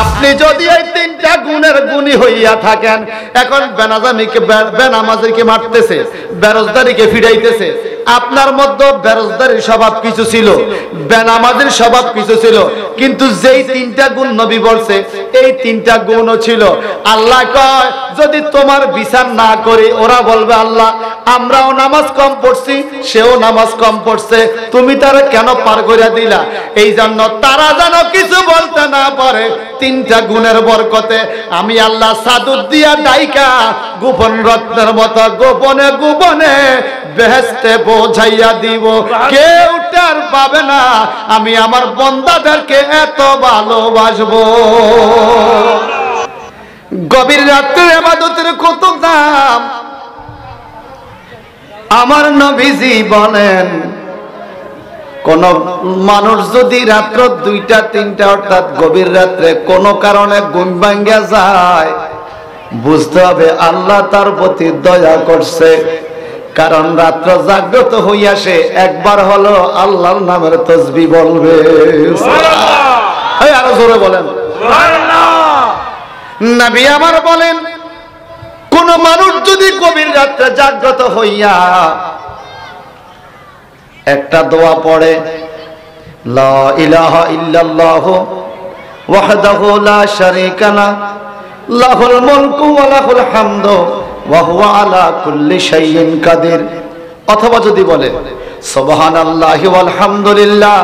আপনি যদি এই তিনটা গুণের গুণী হইয়া থাকেন, এখন বেনামাজিকে মারতেছে, বেরোজগারিকে ফিরাইতেছে, আপনার মধ্যে বেরোজগারির স্বভাব কিছু ছিল, বেনামাজির স্বভাব কিছু ছিল, কিন্তু যেই তিনটা গুণ নবী বলছে এই তিনটা গুণও ছিল। আল্লাহ কয় যদি তোমার বিচার না করি, ওরা বলবে আল্লাহ আমরাও নামাজ কম পড়ছি, সেও নামাজ কম পড়ছে, তুমি তারা কেন পার করে দিলা? এই জন্য তারা যেন কিছু বলতে না পারে, তিনটা গুণের বরকতে আমি আল্লাহ সাদুর দিয়া ডাইকা গোপন রত্নের মতো গোপনে গোপনে বেহেশতে পৌঁছাইয়া দিব, কেউ টের পাবে না আমি আমার বান্দাদেরকে এত ভালোবাসবো। গভীর রাত্রে ইবাদতের কত দাম। আমার নবীজি বলেন কোন মানুষ যদি রাত্র 2টা 3টা অর্থাৎ গভীর রাত্রে কোন কারণে ঘুম ভাঙ্গা যায়, বুঝতে হবে আল্লাহ তার প্রতি দয়া করছে, কারণ রাত্র জাগ্রত হইয়া সে একবার হলো আল্লাহর নামের তাসবিহ বলবে। আরো জোরে বলেন সুবহানাল্লাহ। নবী আমার বলেন কোন মানুষ যদি গভীর রাত্রে জাগ্রত হইয়া একটা দোয়া পড়ে, লা ইলাহা ইল্লাল্লাহু ওয়াহদাহু লা শারীকা লাহু লাহুল মুলকু ওয়া লাহুল হামদু ওয়া হুয়া আলা কুল্লি শাইইন কাদির, অথবা যদি বলে সুবহানাল্লাহি ওয়াল হামদুলিল্লাহ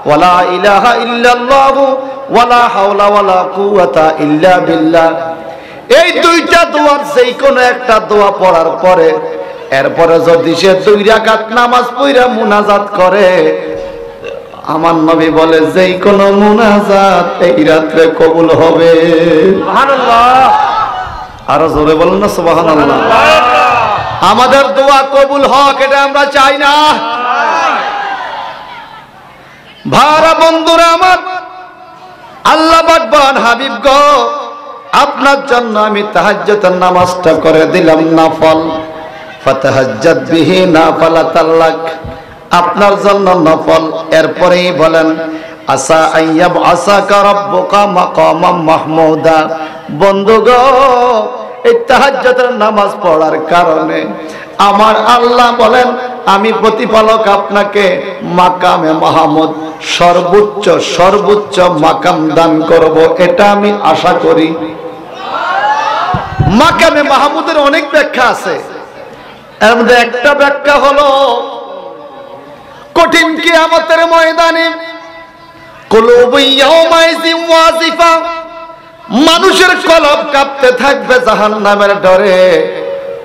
ওয়া লা ইলাহা ইল্লাল্লাহু ওয়া লা হাওলা ওয়া লা কুওয়াতা ইল্লা বিল্লাহ, এই দুইটা দোয়ার যেই কোনো একটা দোয়া পড়ার পরে এরপরে যদি সে 2 রাকাত নামাজ পড়া মুনাজাত করে, আমার নবী বলে যেই কোনো মুনাজাত এই রাতে কবুল হবে। সুবহানাল্লাহ। আরো জোরে বলেন না সুবহানাল্লাহ। আমাদের দোয়া কবুল হোক এটা আমরা চাই না। ভাইরা বন্ধুরা আমার, আল্লাহ পাক হাবিব গো আপনার জন্য আমি তাহাজ্জুদের নামাজটা করে দিলাম নফল, ফাতাহাজ্জাদ বিহি নাফালাতাল লাক, আপনার জন্য নফল। এরপরেই বলেন আসা আইয়াব আসাকা রাব্বুকা মাকামাম মাহমুদা, বন্ধু গো এই তাহাজ্জুদের নামাজ পড়ার কারণে আমার আল্লাহ বলেন আমি প্রতিপালক আপনাকে মাকামে মাহমুদ সর্বোচ্চ সর্বোচ্চ মাকাম দান করব, এটা আমি আশা করি। মাকামে মাহমুদের অনেক ব্যাখ্যা আছে, এর মধ্যে একটা ব্যাখ্যা হলো কঠিন কিয়ামতের ময়দানে কুলুবু ইয়াউমাইযিন ওয়াজিফা, মানুষের কলব কাঁপতে থাকবে জাহান্নামের ডরে,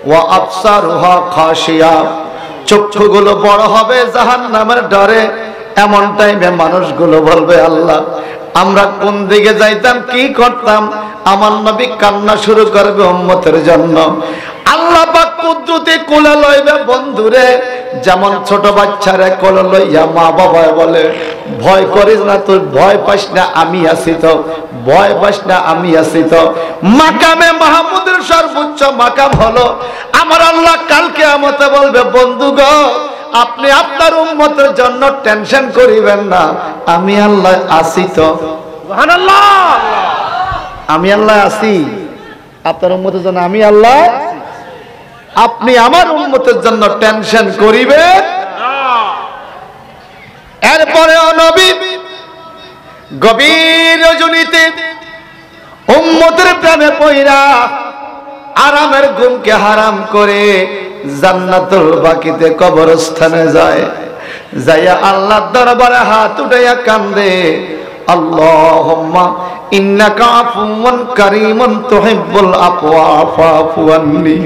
ওয়া আবসারুহা খাশিয়া, চক্ষুগুলো বড় হবে জাহান্নামের ডরে। এমন টাইমে মানুষগুলো বলবে আল্লাহ আমরা কোন দিকে যাইতাম কি করতাম, আমার নবী কান্না শুরু করবে উম্মতের জন্য। আল্লাহ পাক কুদরতে কোলে লইবে বন্ধুরে, যেমন ছোট বাচ্চারে কোলে লইয়া মা বাবা বলে ভয় করিস না, তুই ভয় পাস না আমি আছি তো, ভয় পাস না আমি আছি তো। মাকামে মাহমুদের সর্বোচ্চ মাকাম হলো আমার আল্লাহ কাল কিয়ামতে বলবে বন্ধু গো আপনি আপনার উম্মতের জন্য টেনশন করিবেন না, আমি আল্লাহ আছি তো। সুবহানাল্লাহ। আমি আল্লাহ আছি আপনার উম্মতের জন্য, আমি আল্লাহ, আপনি আমার উম্মতের জন্য টেনশন করিবেন না। এরপরেও নবী গভীর রজনীতে উম্মতের প্রেমে পইরা আরামের ঘুমকে হারাম করে জান্নাতুল বাকিতে কবরস্থানে যায়, যাইয়া আল্লাহর দরবারে হাত উঠাইয়া কান্দে আল্লাহুম্মা ইন্নাকা আফুওয়ান কারীমুন তুহিব্বুল আফওয়া ফাফু আন্নি,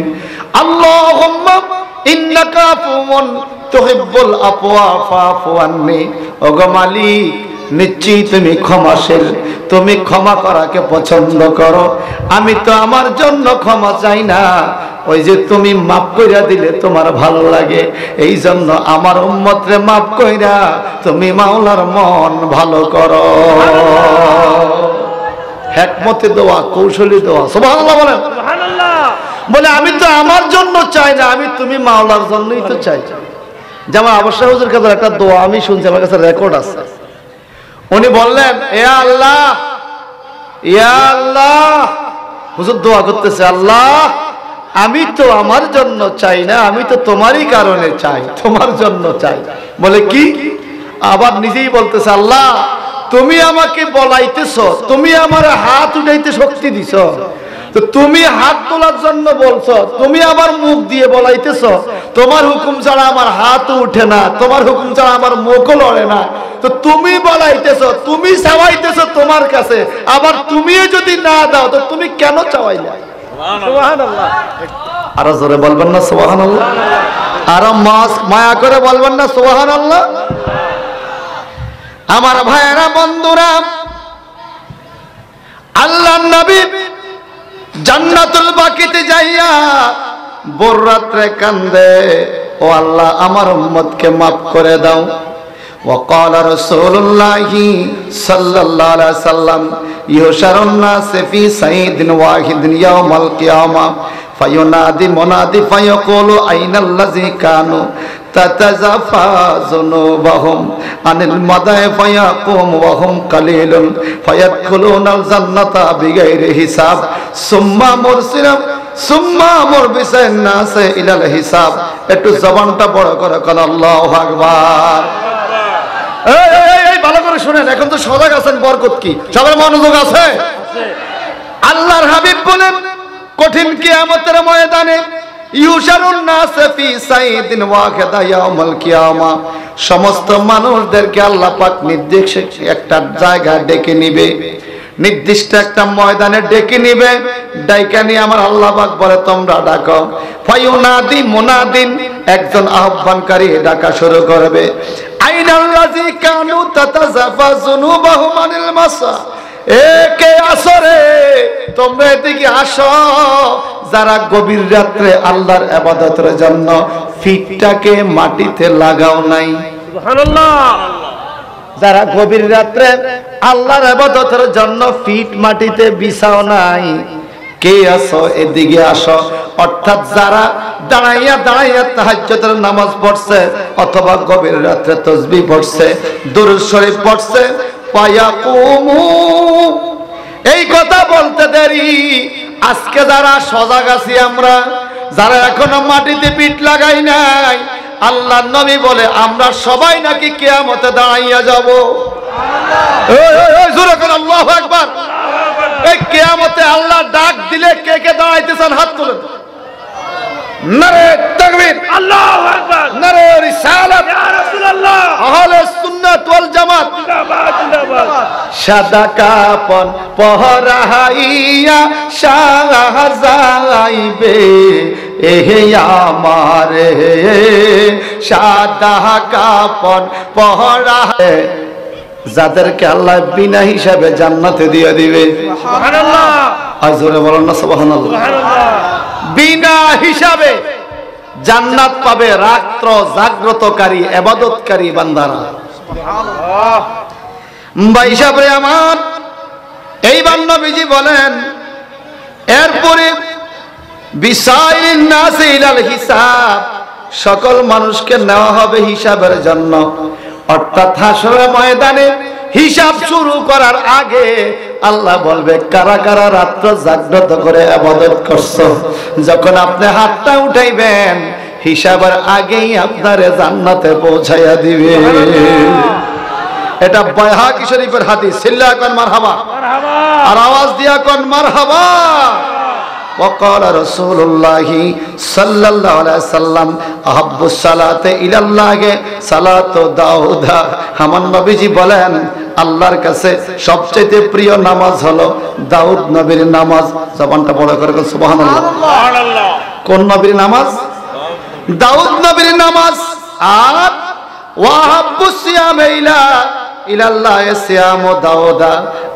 আল্লাহুম্মা ইন্নাকা আফুওয়ান তুহিব্বুল আফওয়া ফাফু আন্নি। ওগো মালিক নিশ্চয়ই তুমি ক্ষমাশীল, তুমি ক্ষমা করাকে পছন্দ করো, আমি তো আমার জন্য ক্ষমা চাই না, ওই যে তুমি মাফ কইরা দিলে তোমার ভালো লাগে, এই জন্য আমার উম্মতরে মাফ কইরা তুমি মাওলার মন ভালো করো। হিকমতে দোয়া, কৌশলী দোয়া। সুবহানাল্লাহ বলেন সুবহানাল্লাহ। বলে আমি তো আমার জন্য চাই না, আমি তুমি মাওলার জন্যই তো চাই। যেমন অবশ্য হুজুর কাছে একটা দোয়া আমি শুনছি, আমার কাছে রেকর্ড আছে। উনি বললেন এ আল্লাহ ইয়া আল্লাহ, হুজুর দোয়া করতেছে, আল্লাহ আমি তো আমার জন্য চাই না, আমি তো তোমারই কারণে চাই, তোমার জন্য চাই। বলে কি? আবার নিজেই বলতেছে, আল্লাহ তুমি আমাকে বলাইতেছ, তুমি আমার হাত উঠাইতে শক্তি দিছ, তো তুমি হাত তোলার জন্য বলছো, তুমি আবার মুখ দিয়ে বলাইতেছ, তোমার হুকুম ছাড়া আমার হাতও উঠে না, তোমার হুকুম ছাড়া আমার মুখও লড়ে না, তো তুমি বলাইতেছ, তুমি চাওয়াইতেছ তোমার কাছে, আবার তুমিও যদি না দাও তো তুমি কেন চাওয়াইলা? সুবহানাল্লাহ। আরো জোরে বলবেন না সুবহানাল্লাহ? আরো মায়া করে বলবেন না সুবহানাল্লাহ? আমার ভাইয়েরা, বন্ধুরা, আল্লাহর নবী জান্নাতুল বাকিতে যাইয়া ভোর রাত্রে কান্দে, ও আল্লাহ আমার উম্মতকে মাফ করে দাও। وقال رسول الله صلى الله عليه وسلم يحشر الناس في صعيد واحد يوم القيامة فينادي منادي فيقول أين الذي كانوا تتجافى جنوبهم عن المضى فيقوم وهم قليل فيدخلون الجنة بغير حساب ثم مرسلا সুম্মা মুরবিসান নাস ইলাল হিসাব। একটু জবানটা বড় করে কোন আল্লাহু আকবার। এই ভালো করে শুনেন, এখন তো সজাগ আছেন, বরকত কি সবার মনোযোগ আছে? আল্লাহর হাবিব বলেন, কঠিন কিয়ামতের ময়দানে ইউশারুন নাস ফি সাইদিন ওয়াহিদা ইয়াউমুল কিয়ামা, সমস্ত মানুষদেরকে আল্লাহ পাক নির্দিষ্ট একটা জায়গায় ডেকে নিবে, নির্দিষ্ট একটা ময়দানে ডেকে নিবে। ডাইকা নিয়ে আমার আল্লাহ পাক বলে, তোমরা ডাকো। ফায়ুনাদি মুনাদিন, একজন আহ্বানকারী ডাকা শুরু করবে, আইনাল্লাযী কানু তাতাজাফা যুনুবাহুম আনিল মাসা, কে আসরে তোমরা এদিকে আসো, যারা গভীর রাত্রে আল্লাহর ইবাদতের জন্য ফিটটাকে মাটিতে লাগাও নাই। সুবহানাল্লাহ। যারা গভীর রাত্রে আল্লাহর ইবাদতের জন্য ফিট মাটিতে বিছাও নাই, কে আসো এদিকে আসো। অর্থাৎ যারা দাঁড়াইয়া দাঁড়াইয়া তাহাজ্জুদের নামাজ পড়ছে অথবা গভীর রাত্রে তাসবিহ পড়ছে, দুরূদ শরীফ পড়ছে, ফায়াকুমু, এই কথা বলতে দেরি। আজকে যারা সজাগ আছি আমরা, যারা এখনো মাটিতে পিঠ লাগাই নাই, আল্লাহর নবী বলে আমরা সবাই নাকি কিয়ামতে দাঁড়াইয়া যাব। জোরে করে আল্লাহু আকবার। এই কিয়ামতে আল্লাহ ডাক দিলে কে কে দাঁড়াইতে চান হাত তুলেন। নারে তাকবীর, আল্লাহু আকবার, নারে রিসালাত, ইয়া রাসূলুল্লাহ, আহলে সুন্নাত ওয়াল জামাত জিন্দাবাদ জিন্দাবাদ। সাদা কাপন পহরাইয়া সাজাইবে এহে আমারে, সাদা কাপন পহরায় যাদেরকে আল্লাহ বিনা হিসাবে জান্নাতে দিয়ে দিবে। সুবহানাল্লাহ। আজরে বলেন না সুবহানাল্লাহ। বিনা হিসাবে জান্নাত পাবে রাত্র জাগ্রতকারী ইবাদতকারী বান্দারা। সুবহানাল্লাহ। ভাই সাহেব আমার, এইবার নবীজি বলেন, এরপরে বিসাইলিন নাস ইলাল হিসাব, সকল মানুষকে নেওয়া হবে হিসাবের জন্য। অর্থাৎ হাসরের ময়দানে হিসাব শুরু করার আগে আল্লাহ বলবে, কারা কারা রাত্র জাগ্রত করে ইবাদত করছো। যখন আপনি হাতটা উঠাইবেন, হিসাবের আগেই আপনারে জান্নাতে পৌঁছাইয়া দিবে। এটা বাইহাকি শরীফের হাদিস। চিল্লা কোন মারহাবা, আর আওয়াজ দিয়া কোন মারহাবা। وقال رسول الله صلى الله عليه وسلم احب الصلاه الى الله صلاه দাউদ। আমার নবীজি বলেন, আল্লাহর কাছে সবচেয়ে প্রিয় নামাজ হলো দাউদ নবীর নামাজ। জবানটা বড় করে সুবহানাল্লাহ। সুবহানাল্লাহ। কোন নবীর নামাজ? দাউদ নবীর নামাজ। আর ওয়াহাব্বুস সিয়াম ইলাল্লাহ সিয়াম দাউদা,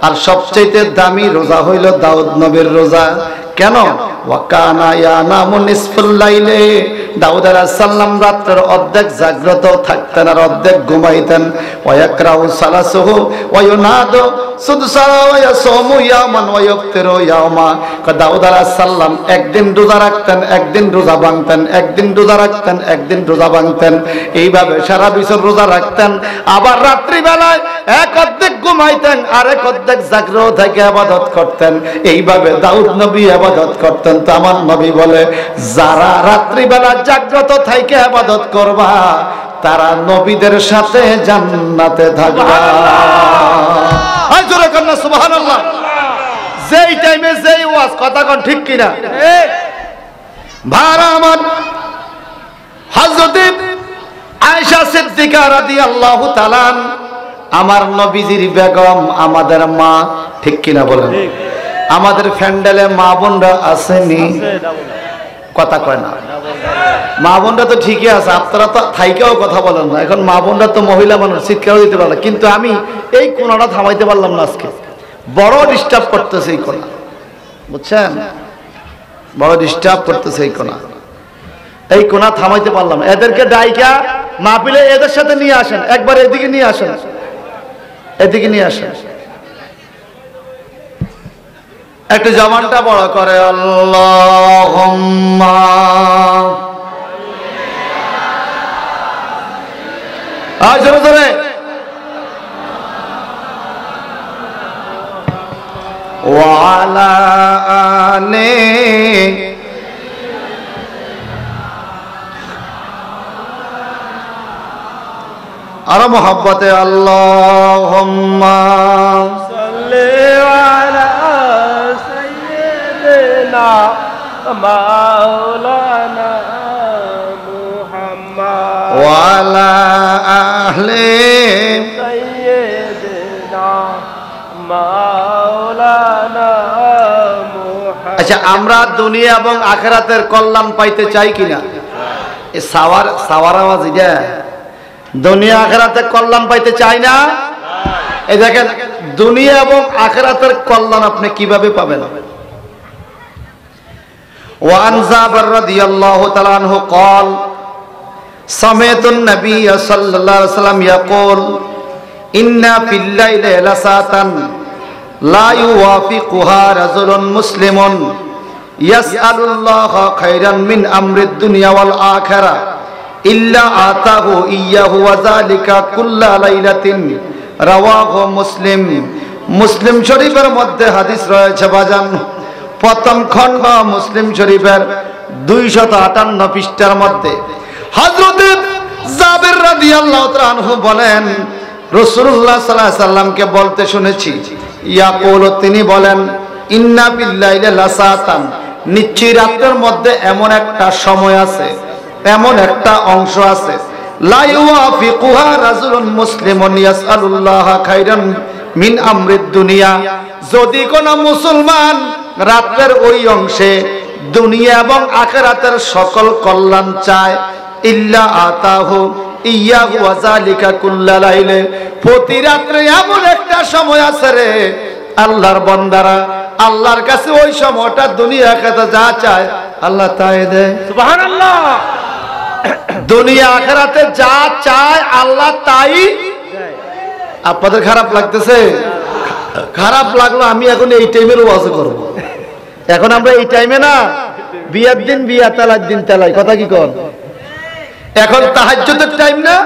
আর সবচেয়ে দামি রোজা হইল দাউদ নবীর রোজা। কেন? ওয়া কানা ইয়ানামু নিসফুল লাইলে, দাউদ আলাইহিস সালাম রাতের অর্ধেক জাগ্রত থাকতেন আর অর্ধেক ঘুমাইতেন। ওয়া ইয়াকরাউ সালাসুহু ওয়া ইউনাদু সুদসা ওয়া ইয়াসুমু ইয়ামান ওয়া ইফতিরু ইয়ামা। দাউদ আলাইহিস সালাম একদিন রোজা রাখতেন, একদিন রোজা ভাঙতেন, একদিন রোজা রাখতেন, একদিন রোজা ভাঙতেন, এইভাবে সারা বছর রোজা রাখতেন। আবার রাত্রি বেলায় এক অর্ধেক ঘুমাইতেন আর এক অর্ধেক জাগ্রত থেকে ইবাদত করতেন। এইভাবে দাউদ নবী ইবাদত করতেন। তো আমার নবী বলে, যারা রাত্রি বেলা জাগ্রত থেকে ইবাদত করবা তারা নবীদের সাথে জান্নাতে থাকবা। আর জোরে কর না সুবহানাল্লাহ। যেই টাইমে যেই ওয়াজ, কথা কোন ঠিক কিনা? ভাইরা আমার, হযরত আয়েশা সিদ্দিকা রাদিয়াল্লাহু তাআলা আমার নবীজির বেগম, আমাদের মা, ঠিক কিনা বলেন? আমাদের ফ্যান্ডেলে মা বোনরা আসেনি? কথা কয় না। মা বোনরা তো ঠিকই আছে, আপনারা তো থাইকেও কথা বলেন না। এখন মা বোনরা তো মহিলা মানুষ, চিৎকারও দিতে পারলাম, কিন্তু আমি এই কোনাটা থামাইতে পারলাম না। আজকে বড় ডিস্টার্ব করতেছে এই কোনা, বুঝছেন? বড় ডিস্টার্ব করতেছে এই কোনা। এই কোনা থামাইতে পারলাম না। এদেরকে ডাইকা মাহফিলে এদের সাথে নিয়ে আসেন, একবার এদিকে নিয়ে আসেন, এদিকে নিয়ে আসেন। একটু জবানটা বড় করে আল্লাহুম্মা জোরে জোরে ওয়া আলা আলি আর মোহাব্বতে আল্লাহুম্মা সাল্লি আলা সাইয়্যিদিনা মাওলানা মুহাম্মদ ওয়া আলা আহলি সাইয়্যিদিনা মাওলানা মুহাম্মদ। আচ্ছা, আমরা দুনিয়া এবং আখিরাতের কল্যাণ পাইতে চাই কিনা? এই সাওয়ার আওয়াজ এটা দুনিয়া আখিরাতে কল্যাণ পাইতে চাই না? এই দেখেন, দুনিয়া এবং আখিরাতের কল্যাণ আপনি কিভাবে পাবেন? ওয়ান জাবির রাদিয়াল্লাহু তাআলা আনহু قال سمعت النبي صلى الله عليه وسلم يقول إن في الليل لساعة لا يوافقها رجل مسلم يسأل الله خيرا من أمر الدنيا والآخرة ইল্লা আতাহু ইয়াহু ওয়া যালিকা কুল্লা লাইলাতিন, রাওয়াহু মুসলিম। মুসলিম শরীফের মধ্যে হাদিস রয়েছে বাজান, প্রথম খণ্ড মুসলিম শরীফের 258 পৃষ্ঠার মধ্যে হযরত জাবির রাদিয়াল্লাহু তাআলা আনহু বলেন, রাসূলুল্লাহ সাল্লাল্লাহু আলাইহি সাল্লামকে বলতে শুনেছি, ইয়াকুলু, তিনি বলেন, ইন্না বিল্লাইলি লাসাতান, নিশ্চয়ই রাতের মধ্যে এমন একটা সময় আছে, এমন একটা অংশ আছে, লা ইউয়াফিকুহা রাজুলুন মুসলিমুন ইয়াসআলুল্লাহ খাইরান মিন আমরিদ দুনিয়া, যদি কোন মুসলমান রাতের ওই অংশে দুনিয়া এবং আখিরাতের সকল কল্যাণ চায়, ইল্লা আতাহু ইয়াহু ওয়া যালিকা কুল্লা লাইলে, প্রতি রাতে এমন একটা সময় আছে রে আল্লাহর বান্দারা আল্লাহর কাছে ওই সময়টা দুনিয়া আখিরাতে যা চায় আল্লাহ তাই দেয়। সুবহানাল্লাহ। দুনিয়া আখিরাতে যা চায় আল্লাহ তাই। আপনাদের খারাপ লাগতেছে? খারাপ লাগলো, আমি এখন এই টাইমের ওয়াজ করব। এখন আমরা এই টাইমে না, বিয়ার দিন বিয়া, তালাক দিন তালাই, কথা কি কর? এখন তাহাজ্জুদের টাইম না?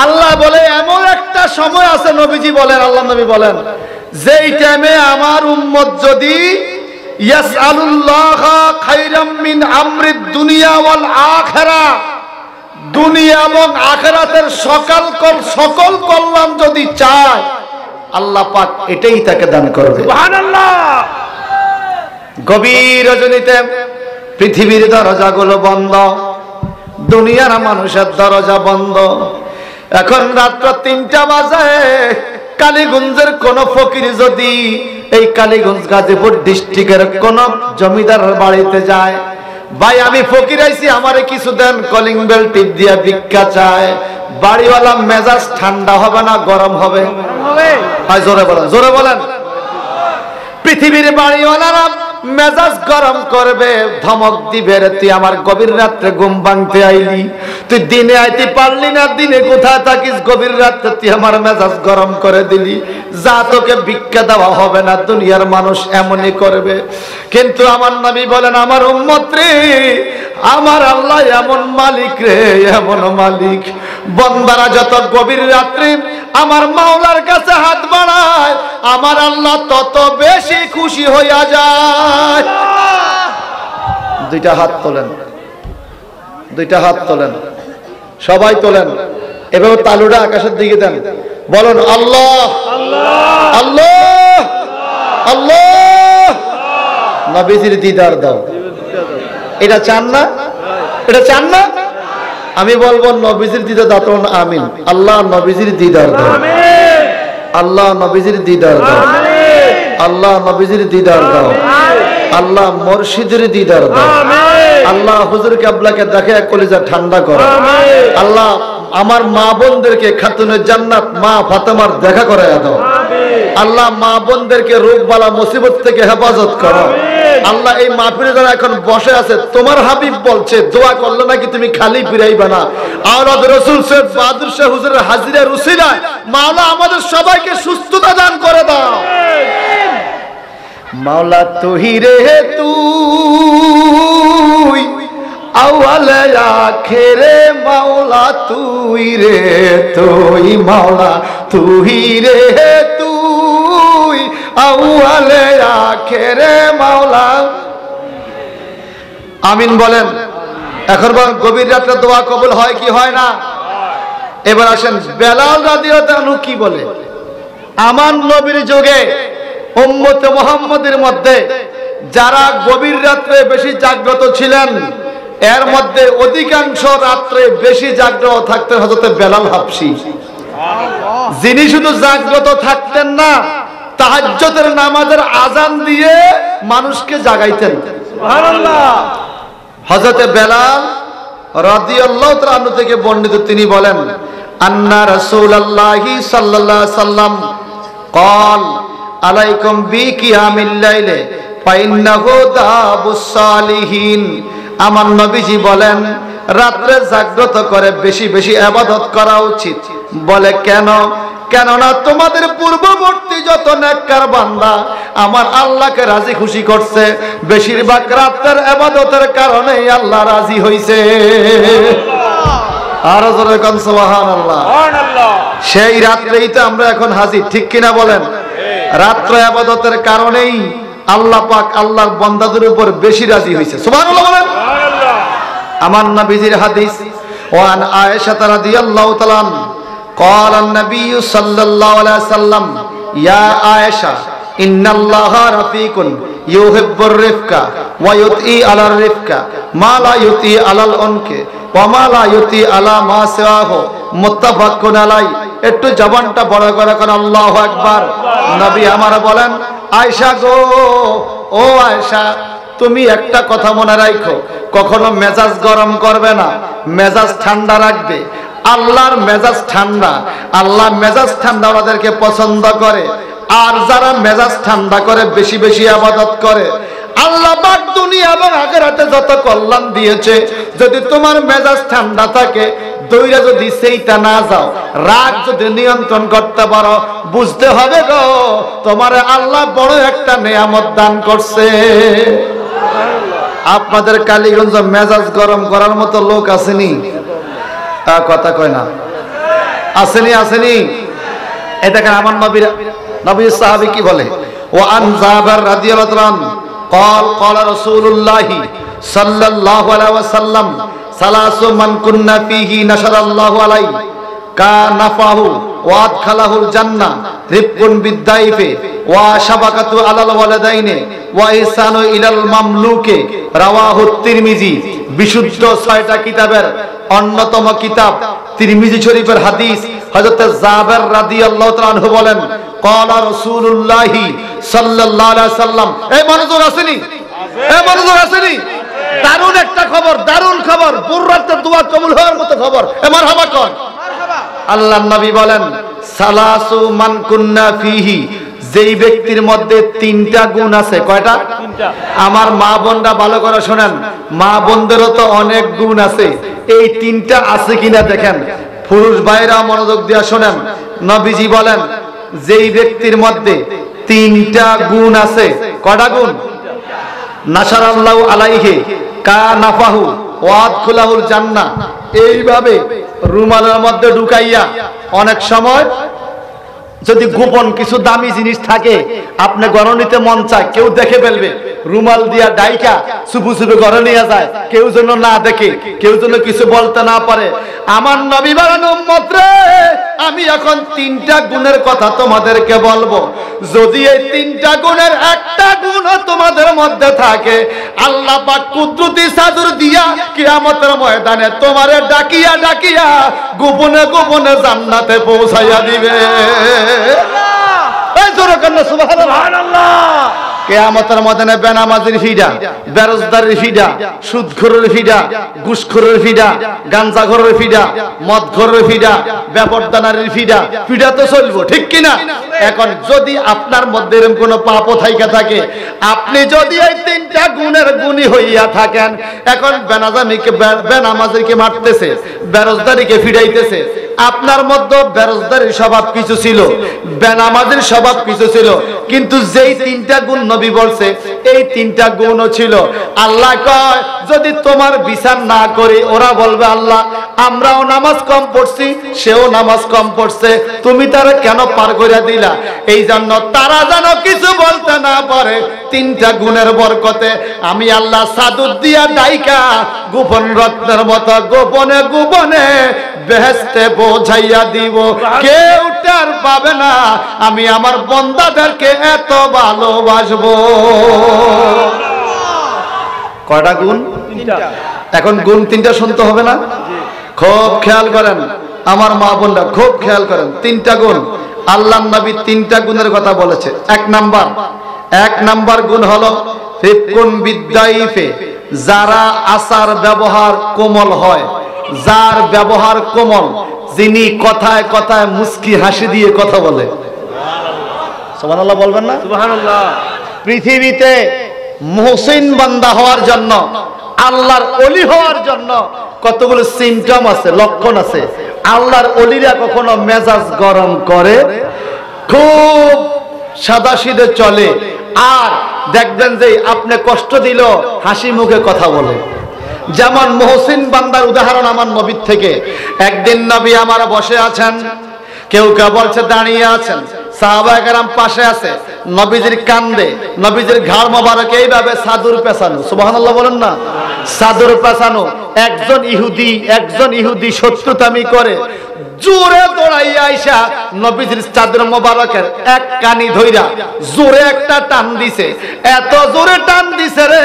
আল্লাহ বলে এমন একটা সময় আছে, নবীজি বলেন, আল্লাহ নবী বলেন, যেই টাইমে আমার উম্মত যদি ইয়াসআলুল্লাহ খাইরাম মিন আমরিদ দুনিয়া ওয়াল আখিরা, দুনিয়া এবং আখিরাতের সকল কল্যাণ যদি চায় আল্লাহ পাক এটাই তাকে দান করবে। সুবহানাল্লাহ। গভীর রজনীতে পৃথিবীর দরজাগুলো বন্ধ, দুনিয়ার মানুষের দরজা বন্ধ। এখন রাত্র 3টা বাজে, কালীগঞ্জের কোন ফকির যদি এই কালীগঞ্জ গাজীপুর ডিস্ট্রিক্টের কোন জমিদার বাড়িতে যায়, ভাই আমি ফকির আইছি, আমারে কিছু দেন, কলিং বেল টিপ দিয়া ভিক্ষা চায়, বাড়িওয়ালা মেজাজ ঠান্ডা হবে না গরম হবে? জোরে বলেন, জোরে বলেন। পৃথিবীর বাড়িওয়ালারা মেজাজ গরম করবে, ধমক দিবে, রে তুই আমার গভীর রাত্রে ঘুম ভাঙতে আইলি, তুই দিনে আইতে পারলি না, দিনে কোথায় থাকিস, গভীর রাত্রে তুই আমার মেজাজ গরম করে দিলি, যা তোকে ভিক্ষা দেওয়া হবে না। দুনিয়ার মানুষ এমনই করবে। কিন্তু আমার নবী বলেন, আমার উম্মত রে, আমার আল্লাহ এমন মালিক রে, এমন মালিক, বান্দারা যত গভীর রাত্রে আমার মাওলার কাছে হাত বাড়ায়, আমার আল্লাহ তত বেশি খুশি হইয়া যায়। দুইটা হাত তোলেন, দুইটা হাত তোলেন, সবাই তোলেন, এভাবে তালুটা আকাশের দিকে দেন, বলেন আল্লাহ আল্লাহ আল্লাহ। নবীজির দিদার দাও, এটা চান না? এটা চান না? আমি বলবো নবীজির দিদার দাও, আমিন। আল্লাহ নবীজির দিদার দাও, আল্লাহ নবীজির দিদার দাও, আল্লাহ নবীজির দিদার দাও, আল্লাহ মুর্শিদের দিদার দাও, আল্লাহ হুজুর কিবলাকে দেখে কলিজা ঠান্ডা করো, আল্লাহ আমার মা বোনদেরকে খাতুনে জান্নাত মা ফাতেমার দেখা করায়া দাও, আল্লাহ মা বোনদেরকে রোগ বালা মুসিবত থেকে হেফাজত করো। আল্লাহ এই মাহফিলে যারা এখন বসে আছে, তোমার হাবিব বলছে দোয়া করলে নাকি তুমি খালি ফিরাইবা না। আওলাদ রাসূল সৈয়দ বাহাদুর শাহ হুজুরের হাজিরা রুসিলায় মাওলা আমাদের সবাইকে সুস্থতা দান করে দাও। মাওলা তুই রে তুই আউয়ালে আখেরে, মাওলা তুই রে তুই, মাওলা তুই রে তুই আউয়ালে আখেরে মাওলা। আমিন বলেন। এখন বলেন গভীর রাতে দোয়া কবুল হয় কি হয় না? এবার আসেন বেলাল রাদিয়াল্লাহু আনহু কি বলে। আমার নবীর যুগে উম্মতে মুহাম্মাদের মধ্যে যারা গভীর রাত্রে বেশি জাগ্রত ছিলেন, এর মধ্যে অধিকাংশ রাত্রে বেশি জাগ্রত থাকতেন হযরত বেলাল হাবশী, যিনি শুধু জাগ্রত থাকতেন না, তাহাজ্জুদের নামাজের আজান দিয়ে মানুষকে জাগাইতেন। সুবহানাল্লাহ। হযরত বেলাল রাদিয়াল্লাহু তাআলা আনহু থেকে বর্ণিত, তিনি বলেন আন্না রাসূলুল্লাহি সাল্লাল্লাহু আলাইহি সাল্লাম قال আলাইকুম বিকিয়ামিল লাইলে ফাইন্নাহু দাবুস সালিহিন। আমার নবীজি বলেন রাত্রে জাগ্রত করে বেশি বেশি ইবাদত করা উচিত। বলে কেন? কেননা তোমাদের পূর্ববর্তী যত নেককার বান্দা আমার আল্লাহকে রাজি খুশি করছে, বেশিরভাগ রাতের ইবাদতের কারণে আল্লাহ রাজি হইছে। আর জোরে কোন সুবহানাল্লাহ। সেই রাত্রেই তো আমরা এখন হাজির, ঠিক কিনা বলেন? রাত্র ইবাদতের কারণেই আল্লাহ পাক আল্লাহর বান্দাদের উপর বেশি রাজি হইছে। সুবহানাল্লাহ বলেন। আমার নবীজির হাদিস, ওয়ান আয়েশা রাদিয়াল্লাহু তাআলা قال النبي صلى الله عليه وسلم يا عائشة إن الله رفيق يحب الرفق ويطيع على الرفق ما لا يطيع على العنف وما لا يطيع على ما سواه متفق عليه। একটু জবানটা বড় করে কোন আল্লাহু আকবার। নবী আমার বলেন, আয়েশা গো, ও আয়েশা, তুমি একটা কথা মনে রাখো, কখনো মেজাজ গরম করবে না, মেজাজ ঠান্ডা রাখবে। আল্লাহর মেজাজ ঠান্ডা, আল্লাহ মেজাজ ঠান্ডা ওনাদেরকে পছন্দ করে। আর যারা মেজাজ ঠান্ডা করে বেশি বেশি ইবাদত করে, আল্লাহ পাক দুনিয়া এবং আখিরাতে যত কল্যাণ দিয়েছে, যদি তোমার মেজাজ ঠান্ডা থাকে, দইরা যদি সেইটা না যাও, রাগ যদি নিয়ন্ত্রণ করতে পারো, বুঝতে হবে গো তোমার আল্লাহ বড় একটা নিয়ামত দান করছে। আপনাদের কালীগঞ্জ মেজাজ গরম করার মতো লোক আসেনি? কথা কয় না, আসেনি? আসেনি? এই দেখেন আমার নবী সাহাবী কি বলে, ওয়া আন জাবের রাদিয়াল্লাহু তাআলা قال قال رسول الله صلى الله عليه وسلم ثلاث من كنا فيه نشر الله عليه كنفه وادخله الجنه رفق بالضيف وشفقة على الوالدين وإحسان إلى المملوك رواه الترمذي। বিশুদ্ধ 6টা কিতাবের অন্যতম কিতাব তিরমিজি শরীফের হাদিস। হযরত জাবের রাদিয়াল্লাহু তাআলা আনহু বলেন, ক্বালা রাসূলুল্লাহি সাল্লাল্লাহু আলাইহি সাল্লাম। এই মনোযোগ আসেনি? এই মনোযোগ আসেনি? দারুণ একটা খবর, দারুণ খবর, পুররাতে দোয়া কবুল হওয়ার মতো খবর। মারহাবা কর। আল্লাহর নবী বলেন, সালাসু মান কুন্না ফিহি, যেই ব্যক্তির মধ্যে তিনটা গুণ আছে, কয়টা? আমার মা বোনরা ভালো করে শোনেন, মা বোনদেরও তো অনেক গুণ আছে, এই তিনটা আছে কিনা দেখেন। পুরুষ ভাইরা মনোযোগ দিয়ে শোনেন, নবীজি বলেন যেই ব্যক্তির মধ্যে তিনটা গুণ আছে, কয়টা গুণ? নাসারাল্লাহু আলাইহি কানাফাহু ওয়াদখুলাহুল জান্নাহ, এইভাবে রুমালের মধ্যে ঢুকাইয়া অনেক সময় যদি গোপন কিছু দামি জিনিস থাকে আপনি ঘরে নিতে মন চায়, কেউ দেখে ফেলবে, রুমাল দিয়া ডাইকা চুপু চুপু ঘরে নিয়ে যায়, কেউ যেন না দেখে, কেউ যেন কিছু বলতে না পারে। আমার নবী বলেন উম্মত রে, আমি এখন তিনটা গুণের কথা তোমাদেরকে বলবো, যদি এই তিনটা গুণের একটা গুণ তোমাদের মধ্যে থাকে, আল্লাহ পাক কুদরতি চাদর দিয়া কিয়ামতের ময়দানে তোমারে ডাকিয়া ডাকিয়া গোপনে গোপনে জান্নাতে পৌঁছাইয়া দিবে। এই জোরে কান্না সুবহানাল্লাহ। কিয়ামতের ময়দানে বেনামাজির ফিডা, বেরোজগারের ফিডা, সুদখোরের ফিডা, ঘুষখোরের ফিডা, গাঞ্জাখোরের ফিডা, মদখোরের ফিডা, বেপরদানারের ফিডা, ফিডা তো চলবো, ঠিক কিনা? এখন যদি আপনার মধ্যে এরকম কোনো পাপও থাইকা থাকে, আপনি যদি এই তিনটা গুণের গুণী হইয়া থাকেন, এখন বেনামাজিকে মারতেছে, বেরোজগারিকে ফিডাইতেছে, আপনার মধ্যে বেরোজগারির স্বভাব কিছু ছিল, বেনামাজির স্বভাব কিছু ছিল, কিন্তু যেই তিনটা গুণ নবী বলছে এই তিনটা গুণও ছিল। আল্লাহ কয় যদি তোমার বিচার না করি, ওরা বলবে আল্লাহ আমরাও নামাজ কম পড়ছি, সেও নামাজ কম পড়ছে, তুমি তারা কেন পার করে দিলা? এই জন্য তারা যেন কিছু বলতে না পারে, তিনটা গুণের বরকতে আমি আল্লাহ সাদুর দিয়া ডাইকা গোপন রত্নের মতো গোপনে গোপনে বেহেশতে পৌঁছাইয়া দিব, কেউ টের পাবে না আমি আমার বান্দাদেরকে এত ভালোবাসবো। কয়টা গুণ? এখন গুণ তিনটা শুনতে হবে না? খুব খেয়াল করেন আমার মা বোনরা, খুব খেয়াল করেন। তিনটা গুণ আল্লাহর নবী তিনটা গুণের কথা বলেছে। এক নাম্বার গুণ হলো রিফকুন বিদ্দাইফে, যারা আচার ব্যবহার কোমল হয়, যার ব্যবহার কোমল, যিনি কথায় কথায় মুস্কি হাসি দিয়ে কথা বলে। সুবহানাল্লাহ বলবেন না? সুবহানাল্লাহ। পৃথিবীতে মুহসিন বান্দা হওয়ার জন্য, আল্লাহর ওলি হওয়ার জন্য কতগুলো সিমটম আছে, লক্ষণ আছে। আল্লাহর ওলিরা কখনো মেজাজ গরম করে, খুব সাদাসিধে চলে, আর দেখবেন যে আপনি কষ্ট দিল হাসি মুখে কথা বলে। যেমন মুহসিন বান্দার উদাহরণ আমার নবীর থেকে। একদিন নবী আমার বসে আছেন, কেউ কেউ বলছে দাঁড়িয়ে আছেন, সাহাবায়ে কেরাম পাশে আছে, নবীজির কান্দে, নবীজির ঘাড় মোবারক এইভাবে চাদর পেছানো, সুবহানাল্লাহ বলেন না? চাদর পেছানো। একজন ইহুদি শত্রুতামি করে জোরে দৌড়াইয়া আইসা নবীজির চাদর মোবারকের এক কানি ধইরা জোরে একটা টান দিছে, এত জোরে টান দিছে রে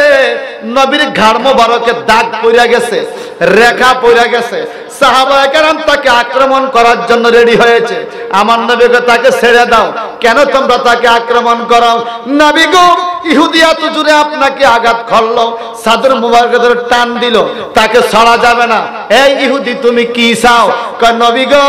নবীর ঘাড় মোবারকে দাগ পড়া গেছে, রেখা পড়া গেছে। সাহাবায়ে কেরাম তাকে আক্রমণ করার জন্য রেডি হয়েছে। আমার নবীকে তাকে ছেড়ে দাও, কেন তোমরা তাকে আক্রমণ করো? নবী গো, ইহুদি এত জোরে আপনাকে আঘাত করলো, চাদর মোবারকে ধরে টান দিল, তাকে ছাড়া যাবে না। এই ইহুদি তুমি কি চাও? কয় নবী গো,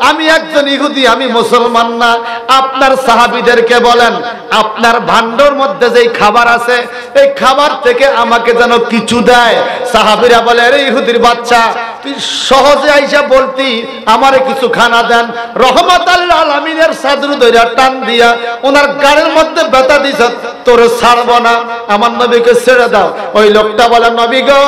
আমি একজন ইহুদি, আমি মুসলমান না। আপনার সাহাবীদেরকে বলেন আপনার ভান্ডার মধ্যে যেই খাবার আছে এই খাবার থেকে আমাকে যেন কিছু দেয়। সাহাবীরা বলে আরে ইহুদির বাচ্চা, তুই সহজে আইসা বলতি আমারে কিছু খানা দেন, রহমাতাল আলামিনের চাদর ধইরা টান দিয়া ওনার গাড়ির মধ্যে ব্যথা দিছ, তোরে ছাড়বো না, আমার নবীকে ছেড়ে দাও। ওই লোকটা বলে নবী গো,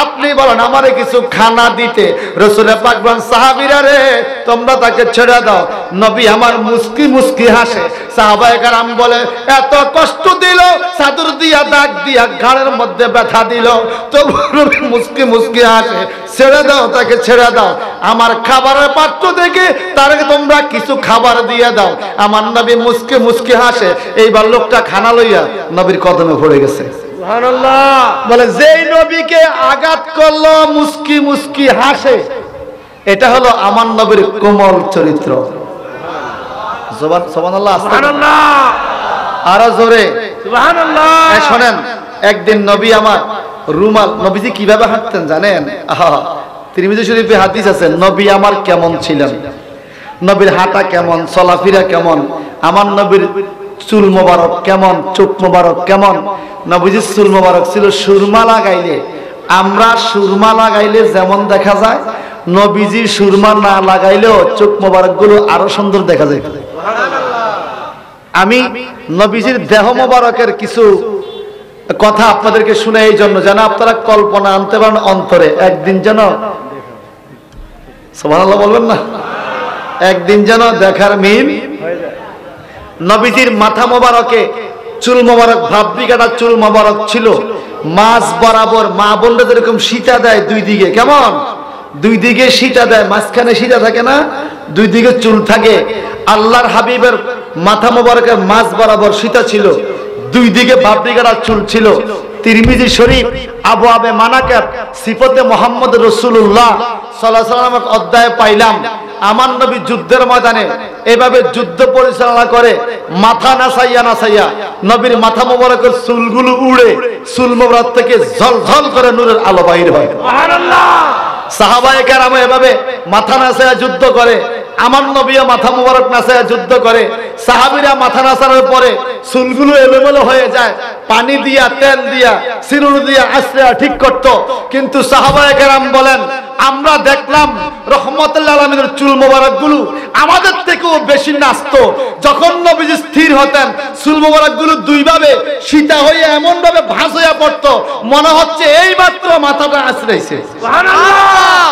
আপনি বলেন আমারে কিছু খানা দিতে। রাসূল পাক বলেন সাহাবীরা রে, তোমরা তাকে ছেড়ে দাও। নবী আমার মুস্কি মুস্কি হাসে। সাহাবায়ে কেরাম বলে এত কষ্ট দিল, চাদর দিয়া দাগ দিয়া ঘাড়ের মধ্যে ব্যথা দিল, তবু নবী মুস্কি মুস্কি হাসে। ছেড়ে দাও, তাকে ছেড়ে দাও। আমার খাবারের পাত্র থেকে তার তোমরা কিছু খাবার দিয়ে দাও। আমার নবী মুস্কি মুস্কি হাসে। এইবার লোকটা খানা লইয়া নবীর কদমে পড়ে গেছে। সুবহানাল্লাহ বলে যেই নবীকে আঘাত করলো মুস্কি মুস্কি হাসে, এটা হলো আমার নবীর কোমল চরিত্র। সুবহানাল্লাহ, সুবহানাল্লাহ, আরো জোরে সুবহানাল্লাহ। শোনেন, একদিন নবী আমার রুমাল, নবীজি কিভাবে হাঁটতেন জানেন? তিরমিজি শরীফে হাদিস আছে, নবী আমার কেমন ছিলেন, নবীর হাঁটা কেমন, চলাফেরা কেমন। আমার নবীর চুল মোবারক কেমন, চোখ মোবারক কেমন। নবীজির চুল মোবারক ছিল সুরমা লাগাইলে, আমরা সুরমা লাগাইলে যেমন দেখা যায়, নবীজি সুরমা না লাগাইলেও চোখ মোবারক গুলো আরো সুন্দর দেখা যায়। আমি নবীজির দেহ মোবারকের কিছু কথা আপনাদেরকে শুনে এই জন্য যেন আপনারা কল্পনা আনতে পারেন অন্তরে। একদিন যেন, সুবহানাল্লাহ বলবেন না, একদিন যেন দেখার মিল। নবীজির মাথা মোবারকে চুল মোবারক, ভাববি কাটা চুল মোবারক ছিল মাঝ বরাবর। মা বোনরা যেরকম সীতা দেয় দুই দিকে, কেমন দুই দিকে সীতা দেয়, মাঝখানে সীতা থাকে না, দুই দিকে চুল থাকে। আল্লাহর হাবিবের মাথা মোবারকের মাঝ বরাবর সীতা ছিল, দুই দিকে ভাববি কাটা চুল ছিল। তিরমিজি শরীফ আবু আবে মানাকাত সিফতে মুহাম্মদ রাসূলুল্লাহ সাল্লাল্লাহু আলাইহি ওয়াসাল্লাম অধ্যায়ে পাইলাম আমার নবী যুদ্ধের ময়দানে এভাবে যুদ্ধ পরিচালনা করে মাথা নাসাইয়া নাসাইয়া নবীর মাথা মোবারকের চুলগুলো উড়ে চুল মোবারক থেকে ঝলঝল করে নূরের আলো বাইর হয়। সুবহানাল্লাহ। সাহাবায়ে কেরাম এভাবে মাথা নাসাইয়া যুদ্ধ করে, আমার নবীও মাথা মোবারক নাসাইয়া যুদ্ধ করে। সাহাবীরা মাথা নাসানোর পরে চুলগুলো এলোমেলো হয়ে যায়, পানি দিয়া তেল দিয়া সিরুর দিয়া আশ্রয়া ঠিক করত। কিন্তু সাহাবায়ে কেরাম বলেন আমরা দেখলাম রহমতুল্লাহ আলামিনের চুল মোবারক গুলো আমাদের থেকেও বেশি নাচতো। যখন নবীজি স্থির হতেন চুল মোবারক গুলো দুই ভাবে সীতা হয়ে এমন ভাবে ভাঁজ হয়ে পড়তো, মনে হচ্ছে এই মাত্র মাথাটা আশ্রইছে। সুবহানাল্লাহ।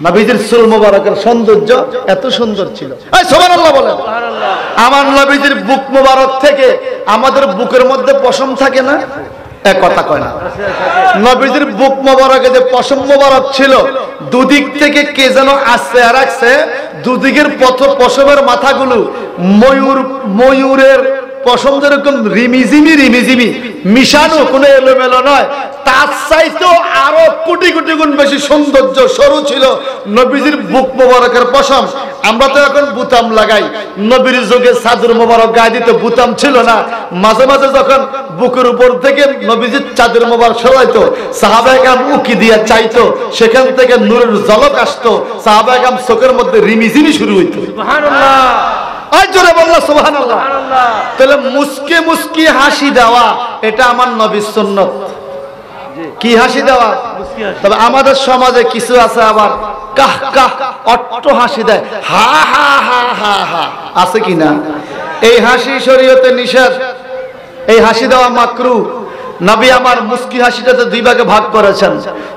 নবীজির চুল মোবারকের সৌন্দর্য এত সুন্দর ছিল। এই সুবহানাল্লাহ বলেন। সুবহানাল্লাহ। আমার নবীজির বুক মোবারক থেকে আমাদের বুকের মধ্যে পশম থাকে না, এক কথা কয় না। নবীজির বুক মোবারকে যে পশম মোবারক ছিল দুদিক থেকে কে যেন আসছে আর রাখছে, দুদিকের পশমের মাথাগুলো ময়ূরের পশম যেরকম রিমিজিমি রিমিজিমি মিশানো, কোনো এলোমেলো নয়, তার চাইতেও আরো কোটি কোটি গুণ বেশি সৌন্দর্য সরু ছিল নবীজির বুক মোবারকের পশম। আমরা তো এখন বুতাম লাগাই, নবীর যুগে চাদর মোবারক গায়ে দিতে বুতাম ছিল না। মাঝে মাঝে যখন বুকের উপর থেকে নবীজির চাদর মোবারক সরাইতো সাহাবায়ে কেরাম উকি দিয়া চাইতো, সেখান থেকে নূরের ঝলক আসতো, সাহাবায়ে কেরাম চোখের মধ্যে রিমিজিমি শুরু হইতো। সুবহানাল্লাহ। আজ জোরে বললা সুবহানাল্লাহ। তাহলে মুস্কি মুস্কি হাসি দেওয়া এটা আমার নবীর সুন্নাত। কি হাসি দেওয়া? তবে আমাদের সমাজে কিছু আছে আবার কাহ কাহ অট্ট হাসি দেয়, হা হা হা হা হা, আছে কিনা? এই হাসি শরীয়তে নিষেধ, এই হাসি দেওয়া মাকরু। নবী আমার মুস্কি হাসিটাতে দুই ভাগে ভাগ করেছেন।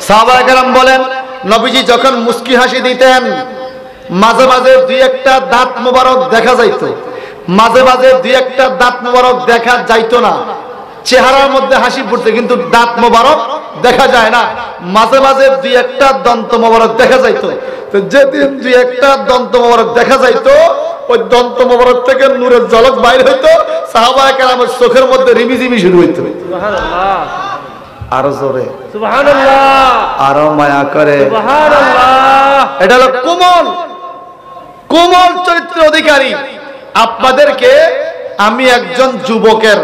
সাহাবায়ে কেরাম বলেন নবীজি যখন মুস্কি হাসি দিতেন মাঝে মাঝে দুই একটা দাঁত মোবারক দেখা যাইতো, মাঝে মাঝে দুই একটা দাঁত মোবারক দেখা যাইতো না। চেহারার মধ্যে হাসি ফুটছে কিন্তু দাঁত মোবারক দেখা যায় না। মাঝে মাঝে দুই একটা দন্ত মোবারক দেখা যাইতো। তো যেদিন দুই একটা দন্ত মোবারক দেখা যাইতো ওই দন্ত মোবারক থেকে নূরের ঝলক বাইর হইতো, সাহাবায়ে কেরামের চোখের মধ্যে রিমিজিমি শুরু হইতো। সুবহানাল্লাহ। আরো জোরে সুবহানাল্লাহ, আরো মায়া করে সুবহানাল্লাহ। এটা হলো কোমল কোমল চরিত্রের অধিকারী। আপনাদেরকে আমি একজন যুবকের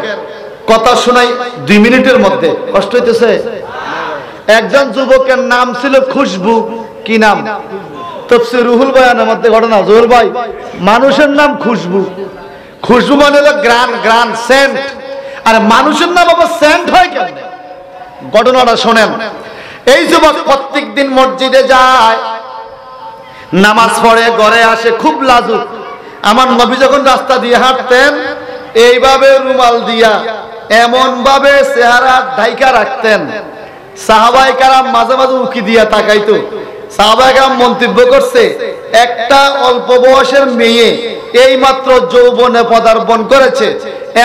কথা শোনাই 2 মিনিটের মধ্যে, কষ্ট হইতেছে? একজন যুবকের নাম ছিল খুশবু। কি নাম? তাফসীর রুহুল বয়ানের মধ্যে ঘটনা। জহুর ভাই, মানুষের নাম খুশবু। খুশবু মানে হলো গ্রান, গ্রান সেন্ট। আর মানুষের নাম আবার সেন্ট হয় কেন? ঘটনাটা শোনেন। এই যুবক প্রত্যেকদিন মসজিদে যায়, নামাজ পড়ে, ঘরে আসে, খুব লাজুক। আমার নবী যখন রাস্তা দিয়ে হাঁটতেন এইভাবে রুমাল দিয়া এমন ভাবে চেহারা ঢাইকা রাখতেন, সাহাবায়ে কেরাম মাঝে মাঝে উকি দিয়া তাকাইতো। সাহাবায়ে কেরাম মন্তব্য করছে একটা অল্প বয়সের মেয়ে এই মাত্র যৌবনে পদার্পণ করেছে,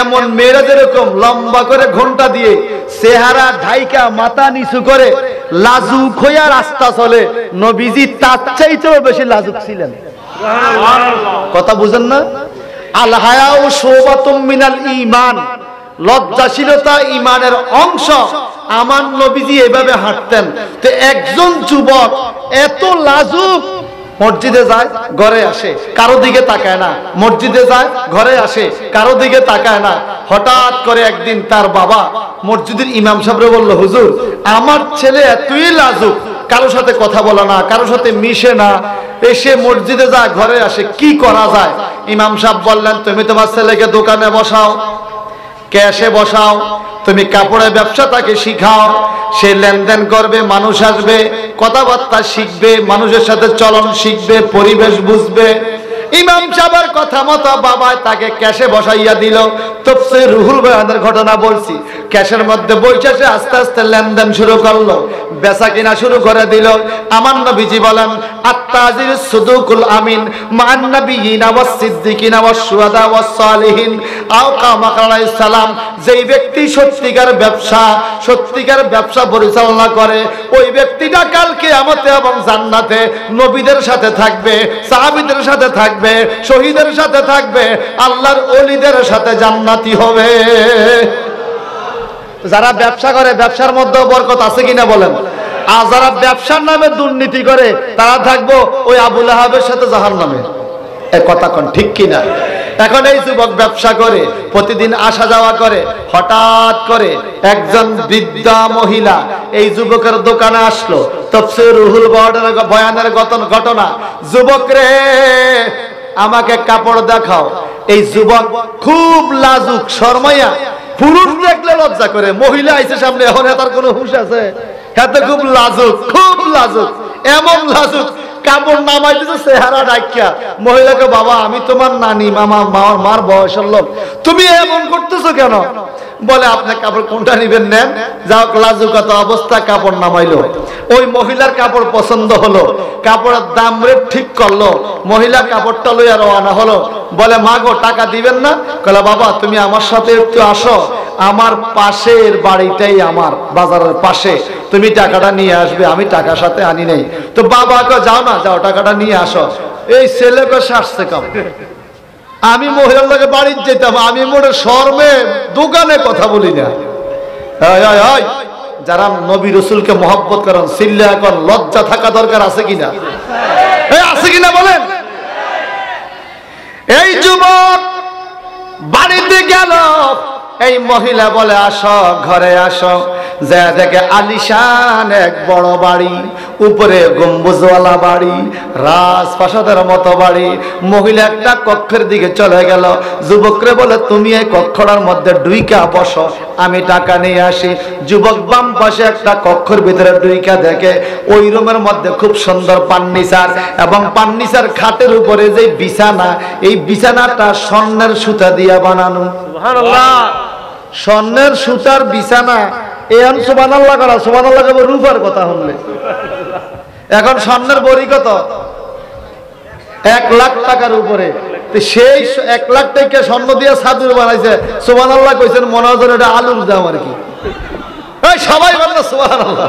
এমন মেয়েরা যেরকম লম্বা করে ঘন্টা দিয়ে চেহারা ঢাইকা মাথা নিচু করে লাজুক হইয়া রাস্তা চলে, নবীজি তার চাইতেও বেশি লাজুক ছিলেন। কথা বুঝেন না? আল হায়াউ শুবাতুম মিনাল ঈমান, লজ্জাশীলতা ঈমানের অংশ। আমার নবীজি এভাবে হাঁটতেন। তো একজন যুবক এত লাজুক, মসজিদে যায়, ঘরে আসে, কারো দিকে তাকায় না, মসজিদে যায়, ঘরে আসে, কারো দিকে তাকায় না। হঠাৎ করে একদিন তার বাবা মসজিদের ইমাম সাহেবরে বলল, হুজুর আমার ছেলে এতই লাজুক, কারোর সাথে কথা বলে না, কারোর সাথে মিশে না, এসে মসজিদে যায়, ঘরে আসে, কি করা যায়? ইমাম সাহেব বললেন, তুমি তোমার ছেলেকে দোকানে বসাও, ক্যাশে বসাও, তুমি কাপড়ের ব্যবসা তাকে শিখাও, সে লেনদেন করবে, মানুষ আসবে, কথাবার্তা শিখবে, মানুষের সাথে চলন শিখবে, পরিবেশ বুঝবে। ইমাম সাহেবের কথা মতো বাবা তাকে ক্যাশে বসাইয়া দিল। তাফসীর রুহুল বয়ানের ঘটনা বলছি। ক্যাশের মধ্যে বৈশাখে আস্তে আস্তে লেনদেন শুরু করলো, বেচা কিনা শুরু করে দিল। আমার নবীজি বলেন, আত-তাজির সুদুকুল আমিন মান নাবিয়িনা ওয়াস সিদ্দিকিনা ওয়াস শুহাদা ওয়াস সালিহিন আও কামা আলাইহিস সালাম। যেই ব্যক্তি সত্যিকার ব্যবসা পরিচালনা করে, ওই ব্যক্তিটা কাল কিয়ামতে এবং জান্নাতে নবীদের সাথে থাকবে, সাহাবীদের সাথে থাকবে, শহীদের সাথে থাকবে, আল্লাহর ওলিদের সাথে জান্নাতি হবে। যারা ব্যবসা করে, ব্যবসার মধ্যে বরকত আছে কিনা বলেন? আর যারা ব্যবসার নামে দুর্নীতি করে, তারা থাকবো ওই আবু লাহাবের সাথে জাহান্নামে। এই কথা কোন ঠিক কিনা? এখন এই যুবক ব্যবসা করে, প্রতিদিন আসা যাওয়া করে, হঠাৎ করে একজন বৃদ্ধা মহিলা এই যুবকের দোকানে আসলো। তাফসীর রুহুল বয়ানের ঘটনা, যুবক রে আমাকে কাপড় দেখাও। এই যুবক খুব লাজুক, শর্মাইয়া, পুরুষ দেখলে লজ্জা করে, মহিলা আইছে সামনে, এখন তার কোনো হুঁশ আছে? হাতে খুব লাজুক, খুব লাজুক, এমন লাজুক, কাপড় নামাইতেছে চেহারা ডাকিয়া। মহিলাকে, বাবা আমি তোমার নানি, মার বয়সের লোক, তুমি এমন করতেছো কেন? বলে, আপনি কাপড় কোনটা নিবেন নেন। যাও, লাজুকতা অবস্থা কাপড় নামাইলো। ওই মহিলার কাপড় পছন্দ হলো, কাপড়ের দাম রেট ঠিক করলো, মহিলা কাপড়টা লইয়া রওনা হলো। বলে, মা গো টাকা দিবেন না? কলে, বাবা তুমি আমার সাথে একটু আসো, আমার পাশের বাড়িটাই আমার, বাজারের পাশে, তুমি টাকাটা নিয়ে আসবে, আমি টাকা সাথে আনি নাই। তো বাবাকে, যাও না, যাও টাকাটা নিয়ে আসো। এই ছেলেকে আসছে কাম, আমি মহিলার লাগে বাড়ির যেতাম, আমি মোটে শর্মে দোকানে কথা বলি না। যারা নবী রসুলকে মহব্বত করেন, সিল্লা এখন লজ্জা থাকা দরকার আছে কিনা? আছে কিনা বলেন? এই যুবক বাড়িতে গেল, এই মহিলা বলে, আসো ঘরে আসো। যা দেখে আলিশান এক বড় বাড়ি, উপরে গম্বুজওয়ালা বাড়ি, রাজপ্রাসাদের মতো বাড়ি। মহিলা একটা কক্ষের দিকে চলে গেল। যুবকরে বলে, তুমি এই কক্ষটার মধ্যে ডুইকা বসো, আমি টাকা নিয়ে আসি। যুবক বাম পাশে একটা কক্ষের ভিতরে ডুইকা দেখে ওই রুমের মধ্যে খুব সুন্দর ফার্নিচার, এবং ফার্নিচার খাটের উপরে যে বিছানা, এই বিছানাটা স্বর্ণের সুতা দিয়ে বানানো। সুবহানাল্লাহ, স্বর্ণের সুতার বিছানা। এখন সুবহানাল্লাহ করা, সুবহানাল্লাহ কবে রূপার কথা হলে। এখন স্বর্ণের বড়ি কত? 1 লাখ টাকার উপরে। সেই 1 লাখ টাকা স্বর্ণ দিয়ে ছাদুর বানাইছে, সুবহানাল্লাহ কইছেন, মনে হয় এটা আলুর দাম আর কি। এই সবাই বলে সুবহানাল্লাহ,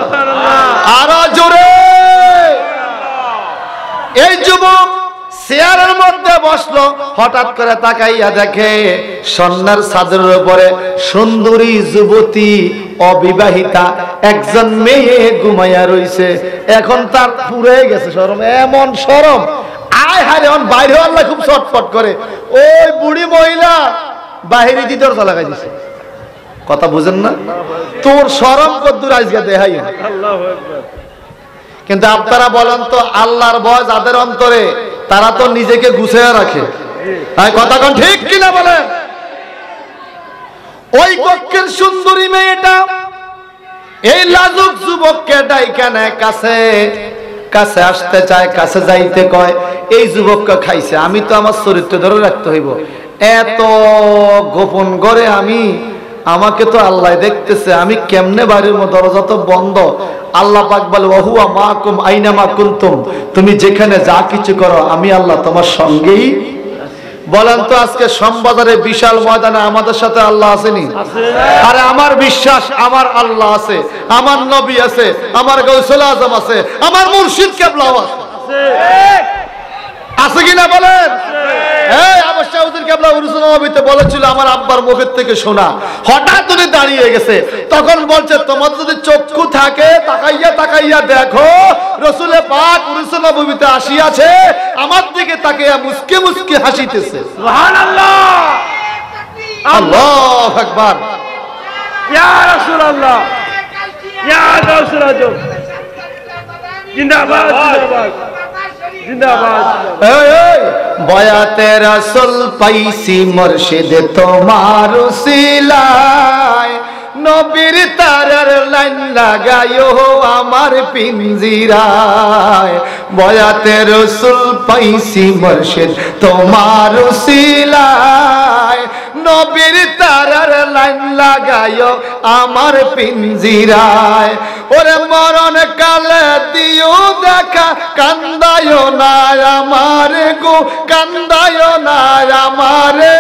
আরো জোরে। এই যুবক চেয়ারের মধ্যে বসলো, হঠাৎ করে তাকাইয়া দেখে স্বর্ণের চাদরের উপরে সুন্দরী যুবতী অবিবাহিতা একজন মেয়ে ঘুমাইয়া রইছে। এখন তার পুরে গেছে শরম, এমন শরম, আয় হায়, এখন বাইরে আল্লাহ খুব ছটফট করে। ওই বুড়ি মহিলা বাহিরে দিয়ে দরজা লাগাই দিছে। কথা বুঝেন না? তোর শরম কদ্দুর আজকে দেখাই। কিন্তু আপনারা বলেন তো, আল্লাহর ভয় যাদের অন্তরে, তারা তো নিজেকে গুছিয়ে রাখে। কথা কোন ঠিক কিনা বলেন? ওই কক্ষের সুন্দরী মেয়েটা এই লাজুক যুবককে ডাইকা নেয় কাছে, কাছে আসতে চায়, কাছে যাইতে কয়। এই যুবককে খাইছে, আমি তো আমার চরিত্র ধরে রাখতে হইব, এত গোপন করে আমি, আমাকে তো আল্লাহ দেখতেছে, আমি কেমনে বাড়ির দরজা তো বন্ধ। আল্লাহ পাক বলে, ওহুয়া মাকুম আইনামা কুনতুম, তুমি যেখানে যা কিছু করো আমি আল্লাহ তোমার সঙ্গেই। বলেন তো, আজকে শ্যামবাজারে বিশাল ময়দানে আমাদের সাথে আল্লাহ আসেনি? আরে আমার বিশ্বাস, আমার আল্লাহ আছে, আমার নবী আছে, আমার গাউসুল আজম আছে, আমার মুর্শিদ কেবলাও আছে। আছে কিনা বলেন? এই অবশ্যই হুজুর কেবলা উরুসুল নবীতে বলেছিল, আমার আব্বার মুখের থেকে শোনা। হঠাৎ উনি দাঁড়িয়ে গেছে, তখন বলছে, তোমার যদি চক্ষু থাকে তাকাইয়া তাকাইয়া দেখো, রাসূলে পাক উরুসুল নবীতে আসিয়াছে, আমার দিকে তাকিয়া মুস্কি মুস্কি হাসিতেছে। সুবহানাল্লাহ, আল্লাহু আকবার, ইয়া রাসূলুল্লাহ, ইয়া গাউসুল আজম। জিন্দাবাদ জিন্দাবাদ জিন্দাবাদ। বয়াতে রাসূল পাইছি মুর্শিদ তোমার উসিলায়, নবীর তারার লাইন লাগায়ো আমার পিঞ্জিরায়। বয়াতে রাসূল পাইছি মুর্শিদ তোমার উসিলায়, নবীর তারার লাইন লাগায়ো আমার পিঞ্জিরায়। ওরে মরণ কালে দিও দেখা, কান্দায়ো না আমারে গো, কান্দায়ো না আমারে।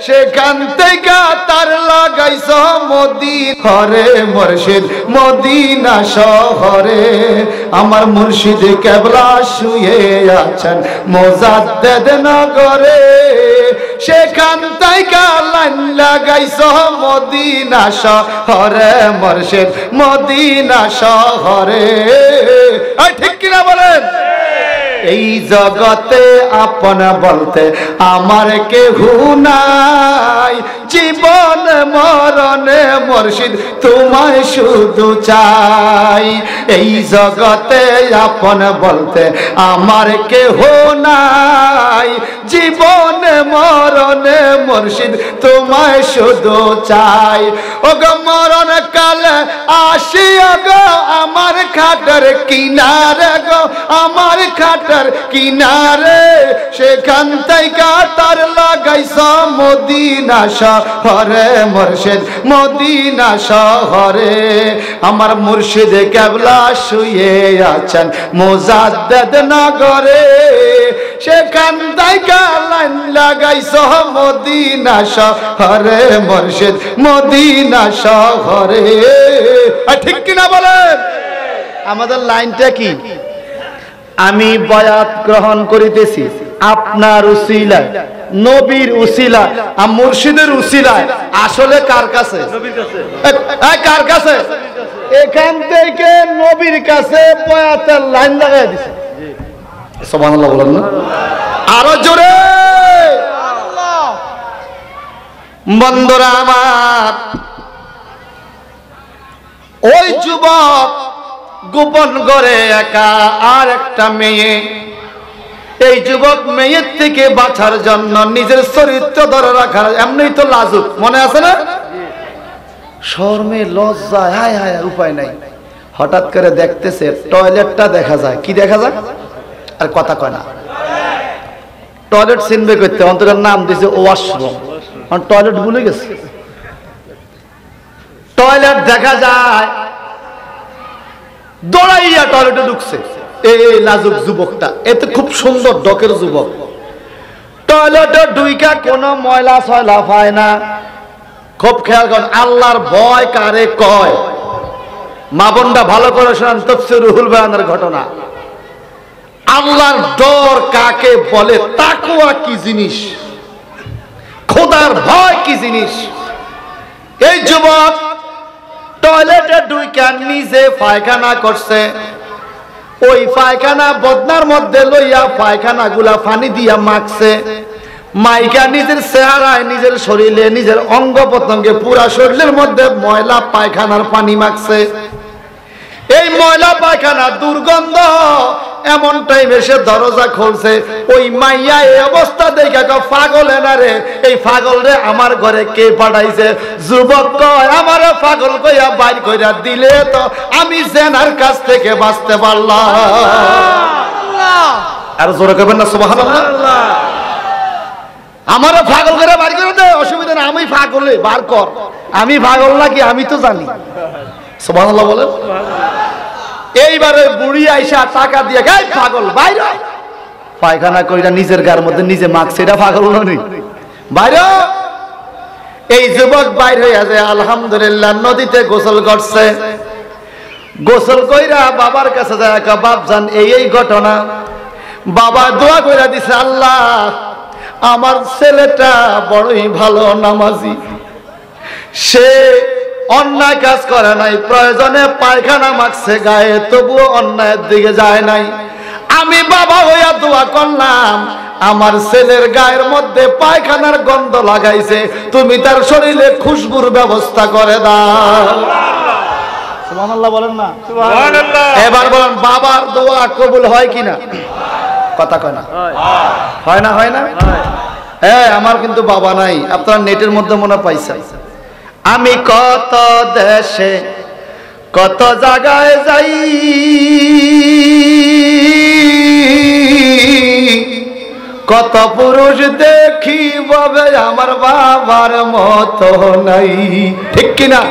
সেখান থেকে তার লাগাইছ মদিনারে মুর্শিদ মদিনা শহরে। আমার মুর্শিদ কেবলা শুয়ে আছেন মোজাদ্দেদ নগরে, সেখান থেকে লাইন লাগাইছ মদিনা শহরে মুর্শিদ মদিনা শহরে। ঠিক কিনা বলেন? এই জগতে আপন বলতে আমার কেহু নাই, জীবন মরণে মুর্শিদ তোমায় শুধু চাই। এই জগতে আপন বলতে আমার কেহু নাই, জীবন মরণে মুর্শিদ তোমায় শুধু চাই। ওগো মরণ কালে আসিয়া গো আমার খাটের কিনারে গো, আমার খাটের কিনারে। সেখান থেকে তার লাগাইছ মদিনা শহরে মুর্শিদ মদিনা শহরে। আমার মুর্শিদ কেবলা শুয়ে আছেন মোজাদ্দেদ নগরে, সেখান থেকে লাইন লাগাইছ মদিনা শহরে মুর্শিদ মদিনা শহরে। ঠিক কিনা বলেন? আমাদের লাইনটা কি? আমি বয়াত গ্রহণ করিতেছি আপনার উসিলায়, নবীর উসিলায়, আর মুর্শিদের উসিলায়। আসলে কার কাছে? কার কাছে? এখান থেকে নবীর কাছে বয়াতের লাইন লাগাই দিছে। সুবহানাল্লাহ বলেন না? আরো জোরে। বন্ধুরা আমার, ওই যুবক গোপন করে একা আর একটা মেয়ে, এই যুবক মেয়ের থেকে বাঁচার জন্য নিজের চরিত্র ধরে রাখার, এমনি তো লাজুক, মনে আছে না? শরমে লজ্জায় হায় হায় উপায় নাই। হঠাৎ করে দেখতেছে টয়লেটটা দেখা যায়। কি দেখা যায়? আর কথা কয় না। টয়লেট চিনবে করতে অন্তরের নাম দিয়েছে ওয়াশরুম, টয়লেট ভুলে গেছে। টয়লেট দেখা যায়, দৌড়াইয়া টয়লেটে ঢুকছে এই লাজুক যুবকটা। এতে খুব সুন্দর ডকের যুবক। টয়লেটে ঢুইকা কোনো ময়লা সয়লা পায় না। খুব খেয়াল করেন, আল্লাহর ভয় কারে কয়? মা বোনটা ভালো করে শোনেন তাফসীর রুহুল বয়ানের ঘটনা। আল্লাহর ডর কাকে বলে? তাকওয়া কি জিনিস, খোদার ভয় কি জিনিস। এই যুবক টয়লেটে ঢুইকা নিজে পায়খানা করছে। ওই পায়খানা বদনার মধ্যে লইয়া পায়খানা গুলা পানি দিয়া মাখছে। মাইকা নিজের চেহারায়, নিজের শরীরে, নিজের অঙ্গ প্রত্যঙ্গে, পুরা শরীরের মধ্যে ময়লা পায়খানার পানি মাখছে। এই ময়লা পায়খানা দুর্গন্ধ। এমন টাইমে সে দরজা খুলছে। ওই মাইয়া এই অবস্থা দেখে পাগল এনারে, এই পাগল রে আমার ঘরে কে পাঠাইছে? যুবক কয়, আমার পাগল কইয়া বাইর কইরা দিলে তো আমি জেনার কাছ থেকে বাঁচতে পারলাম। আর জোরে কইবেন না সুবহানাল্লাহ? আমার পাগল করে বাইর করে দে, অসুবিধা না, আমি পাগলে বার কর। আমি পাগল নাকি আমি তো জানি। সুবহানাল্লাহ বলে। এইবারে বুড়ি আইসা টাকা দিয়ে গাই পাগল বাইরে, পায়খানা কইরা নিজের গায়ের মধ্যে নিজে মাখছে, এটা পাগল নয় বাইরে। এই যুবক বাইর হইয়া যায়, আলহামদুলিল্লাহ নদীতে গোসল করছে। গোসল কইরা বাবার কাছে যায়, বাপ জান এই ঘটনা। বাবা দোয়া কইরা দিছে, আল্লাহ আমার ছেলেটা বড়ই ভালো নামাজি, সে অন্যায় কাজ করে নাই, প্রয়োজনে পায়খানা মাখছে গায়ে, তবুও অন্যায়ের দিকে যায় নাই। আমি বাবা হইয়া দোয়া করলাম, আমার ছেলের গায়ের মধ্যে পায়খানার গন্ধ লাগাইছে, তুমি তার শরীরে খুশবুর ব্যবস্থা করে দাও। সুবহানাল্লাহ বলেন না। সুবহানাল্লাহ। এবার বলেন বাবার দোয়া কবুল হয় কিনা? কথা কয় না, হয় না? হয় না? হ্যাঁ, আমার কিন্তু বাবা নাই, আপনারা নেটের মধ্যে মনে পাইছেন। আমি কত দেশে কত জায়গায় যাই, কত পুরুষ দেখি ববে আমার বাবার মতো নাই। ঠিক কিনা?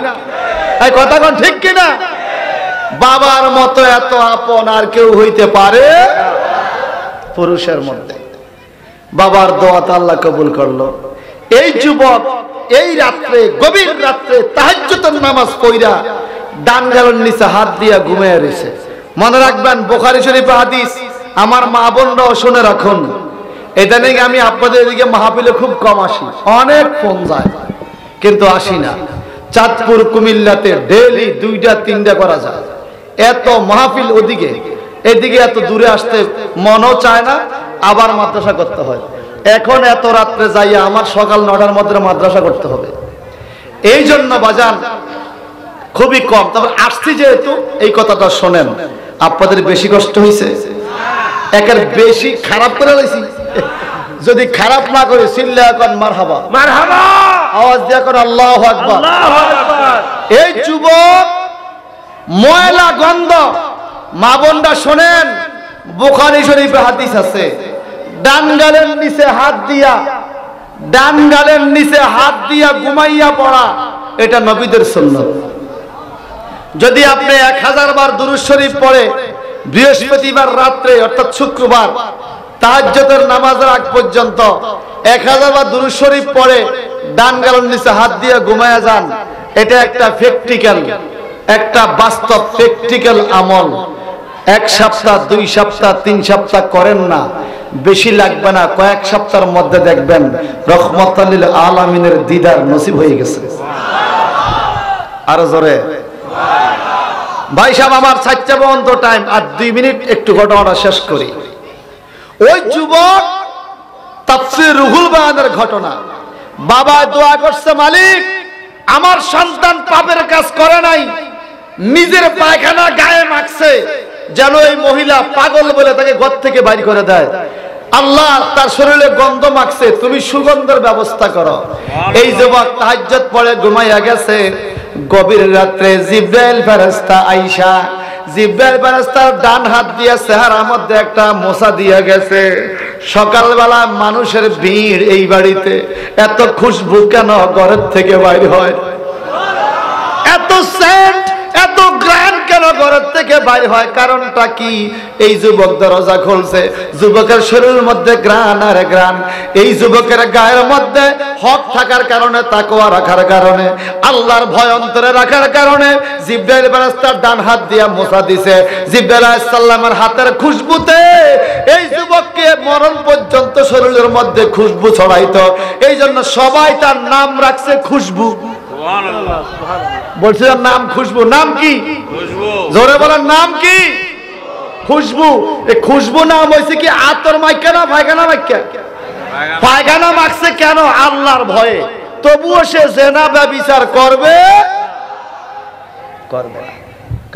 এই কথা কোন ঠিক কিনা? বাবার মতো এত আপন আর কেউ হইতে পারে? পুরুষের মধ্যে বাবার দোয়াতে আল্লাহ কবুল করলো। এই যুবক এই রাত্রে, গভীর রাত্রে তাহাজ্জুদের নামাজ পড়া ডান গালের নিচে হাত দিয়া ঘুমিয়ে রয়েছে। মনে রাখবেন, বুখারী শরীফে হাদিস, আমার মা বোনরাও শুনে রাখুন। এটা নিয়ে আমি আপনাদের এদিকে মাহফিলে খুব কম আসি, অনেক ফোন যায় কিন্তু আসি না। চাঁদপুর কুমিল্লাতে ডেইলি 2টা-3টা করা যায়, এত মাহফিল ওদিকে, এদিকে এত দূরে আসতে মনও চায় না, আবার মাদ্রাসা করতে হয়। এখন এত রাত্রে যাইয়া আমার সকাল 9টার মধ্যে মাদ্রাসা করতে হবে। এই জন্য বাজান খুবই কম। তবে আসছি যেহেতু এই কথাটা শোনেন, আপনাদের বেশি কষ্ট হয়েছে, একের বেশি খারাপ করে লাইছি। যদি খারাপ না করে চিল্লা এখন মারহাবা, মারহাবা, আওয়াজ দিয়া করে আল্লাহু আকবার। আল্লাহু আকবার। এই যুবক ময়লা গন্ধ, মা বোনরা শোনেন, বুখারী শরীফে হাদিস আছে, ডান গালের নিচে হাত দিয়া, ডান গালের নিচে হাত দিয়া ঘুমাইয়া পড়া, এটা নবীদের সুন্নাত। যদি আপনি 1000 বার দুরূদ শরীফ পড়ে বৃহস্পতিবার রাত্রে অর্থাৎ শুক্রবার তাহাজ্জুদের নামাজের আগ পর্যন্ত 1000 বার দুরূদ শরীফ পড়ে ডান গালের নিচে হাত দিয়ে ঘুমায়া যান, এটা একটা প্র্যাকটিক্যাল, একটা বাস্তব প্র্যাকটিক্যাল আমল। 1 সপ্তাহ, 2 সপ্তাহ, 3 সপ্তাহ করেন না, বেশি লাগবে না, কয়েক সপ্তাহের মধ্যে দেখবেন রহমাতুল লিল আলামিনের দিদার নসিব হয়ে গেছে। আরো জোরে ভাই সাহেব, আমার 4টা পর্যন্ত টাইম, আর 2 মিনিট একটু ঘটনাটা শেষ করি। ওই যুবক তাফসীর রুহুল বায়ানের ঘটনা, বাবা দোয়া করছে, মালিক আমার সন্তান পাপের কাজ করে নাই, নিজের পায়খানা গায়ে মাখছে, যেন এই মহিলা পাগল বলে তাকে ঘর থেকে বাইর করে দেয়। আল্লাহ তার শরীরে গন্ধ মাখছে, তুমি সুগন্ধের ব্যবস্থা করো। এই যুবক তাহাজ্জুদ পড়ে ঘুমাইয়া গেছে। গভীর রাত্রে জিব্রাইল ফেরেশতা আয়েশা, জিব্রাইল ফেরেশতার ডান হাত দিয়ে চেহারার মধ্যে একটা মোছা দিয়ে গেছে। সকালবেলা মানুষের ভিড় এই বাড়িতে, এত খুশবু কেন ঘরের থেকে বাইর হয়? এত সেন্ট, এত গ্রান কেন ঘরের থেকে বাইর হয়? কারণটা কি? এই যুবক দরজা খুলছে, যুবকের শরীরের মধ্যে গ্রান আর গ্রান। এই যুবকের গায়ের মধ্যে হক থাকার কারণে, তাকওয়া রাখার কারণে, আল্লাহর ভয় অন্তরে রাখার কারণে জিব্রাইল ফেরেশতা ডান হাত দিয়া মোছা দিছে। জিব্রাইল আলাইহিস সালামের হাতের খুশবুতে এই যুবককে মরণ পর্যন্ত শরীরের মধ্যে খুশবু ছড়াইতো। এই জন্য সবাই তার নাম রাখছে খুশবু। সুবহানাল্লাহ, সুবহানাল্লাহ। বলছে নাম খুশবু। নাম কি? খুশবু। জোরে বলেন, নাম কি? খুশবু। এই খুশবু নাম হয়েছে কি আতর মাইকা না পায়খানা মাইকা? পায়খানা মাখছে কেন? আল্লাহর ভয়ে। তবুও সে জেনা ব্যভিচার করবে করবে না।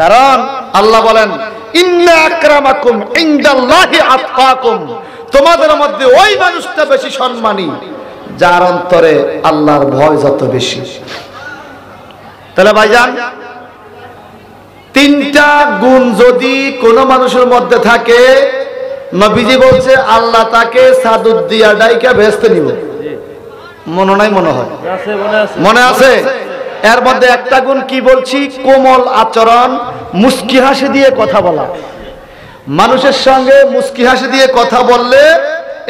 কারণ আল্লাহ বলেন, ইন্না আকরামাকুম ইনদাল্লাহি আতকাকুম, তোমাদের মধ্যে ওই মানুষটা বেশি সম্মানী যার অন্তরে আল্লাহর ভয় যত বেশি। তাহলে ভাইজান, 3টা গুণ যদি কোন মানুষের মধ্যে থাকে, নবীজি বলছে আল্লাহ তাকে সাদুদ দিয়া ডাইকা বেহেশতে নিব। মনে নাই? মনে হয় মনে আছে। এর মধ্যে একটা গুণ কি বলছি? কোমল আচরণ, মুস্কি হাসি দিয়ে কথা বলা। মানুষের সঙ্গে মুস্কি হাসি দিয়ে কথা বললে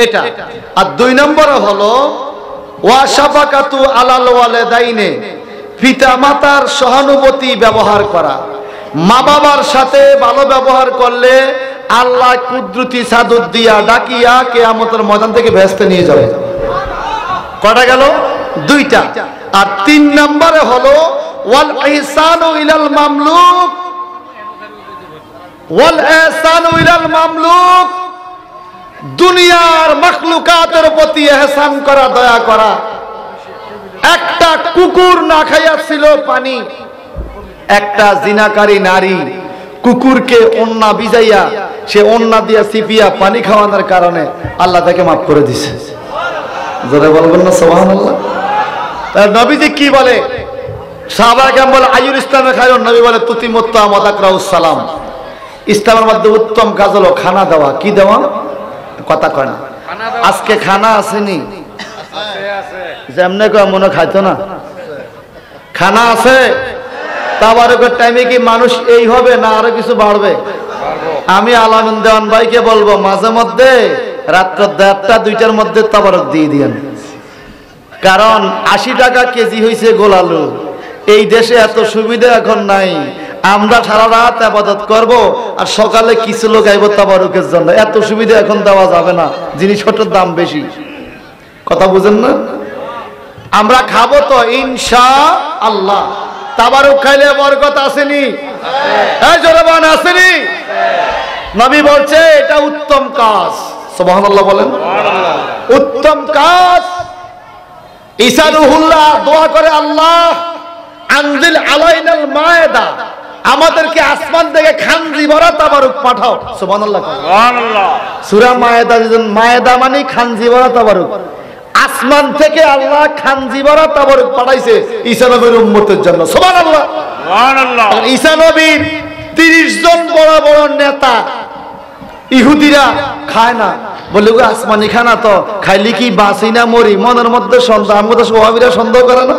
এটা। আর 2 নম্বরে হলো ওয়াশাফাকাতু আলাল ওয়ালিদাইনে, পিতা মাতার সহানুভূতি ব্যবহার করা। মা বাবার সাথে ভালো ব্যবহার করলে আল্লাহ কুদরতি সাদুদ দিয়া ডাকিয়া কিয়ামতের ময়দান থেকে বেহেশতে নিয়ে যাবে। কটা গেল? 2টা। আর 3 নম্বরে হলো ওয়াল ইহসানু ইলাল মামলুক, ওয়াল ইহসানু ইলাল মামলুক, দুনিয়ার মাখলুকাতের প্রতি ইহসান করা, দয়া করা। একটা কুকুর না খাইয়া ছিল পানি, একটা জিনাকারী নারী কুকুরকে ওন্না ভিজাইয়া সে ওন্না দিয়া সিপিয়া পানি খাওয়ানোর কারণে আল্লাহ তাকে মাফ করে দিছে। জোরে বলবেন না সুবহানাল্লাহ। তার নবীজি কি বলে? সাহাবায়ে কেরাম বলে আইয়ুল ইসলামে খায়রুন, নবী বলে তুতিমুত্তা মাদাকরাউস সালাম। ইসলামের মধ্যে উত্তম কাজ হলো খানা দেওয়া। কি দেওয়া? কথা কয় না। আজকে খানা আসেনি, যেমনে কয় মনে খাইতো না। খানা আছে, তাবারকের টাইমে কি মানুষ এই হবে না আরো কিছু বাড়বে? আমি আলামিন দেওয়ান ভাইকে বলবো মাঝে মধ্যে রাত্র 1:30 2টার মধ্যে তাবারক দিয়ে দিয়েন, কারণ 80 টাকা কেজি হয়েছে গোলালু। এই দেশে এত সুবিধা এখন নাই। আমরা সারা রাত ইবাদত করব আর সকালে কিছু লোক আইব তাবারকের জন্য। এত সুবিধা এখন দেওয়া যাবে না, জিনিসপত্রের দাম বেশি। কথা বুঝেন না? আমরা খাবো তো ইনশাআল্লাহ। তাবারক খাইলে বরকত আসেনি? এই জোরে বলেন আসেনি? নবী বলছে এটা উত্তম কাজ। সুবহানাল্লাহ বলেন। উত্তম কাজ। ঈসা রুহুল্লাহ দোয়া করে, আল্লাহ আনজিল আলাইনাল মায়েদা, আমাদেরকে আসমান থেকে খানজি ভরা তাবারক পাঠাও। সুবহানাল্লাহ সুবহানাল্লাহ। সূরা মায়েদা, মায়েদা মানে খানজি ভরা তাবারক। আসমান থেকে আল্লাহ খানজি ভরা তাবারক পাঠাইছে ঈসা নবীর উম্মতের জন্য। সুবহানাল্লাহ সুবহানাল্লাহ। ঈসা নবীর 30 জন বড় বড় নেতা ইহুদিরা খায় না, বলে গো আসমানি খানা তো খাইলে কি বাঁচি না মরি? মনের মধ্যে সন্দেহ। আমাদের ওয়াহাবীরা সন্দেহ করে না,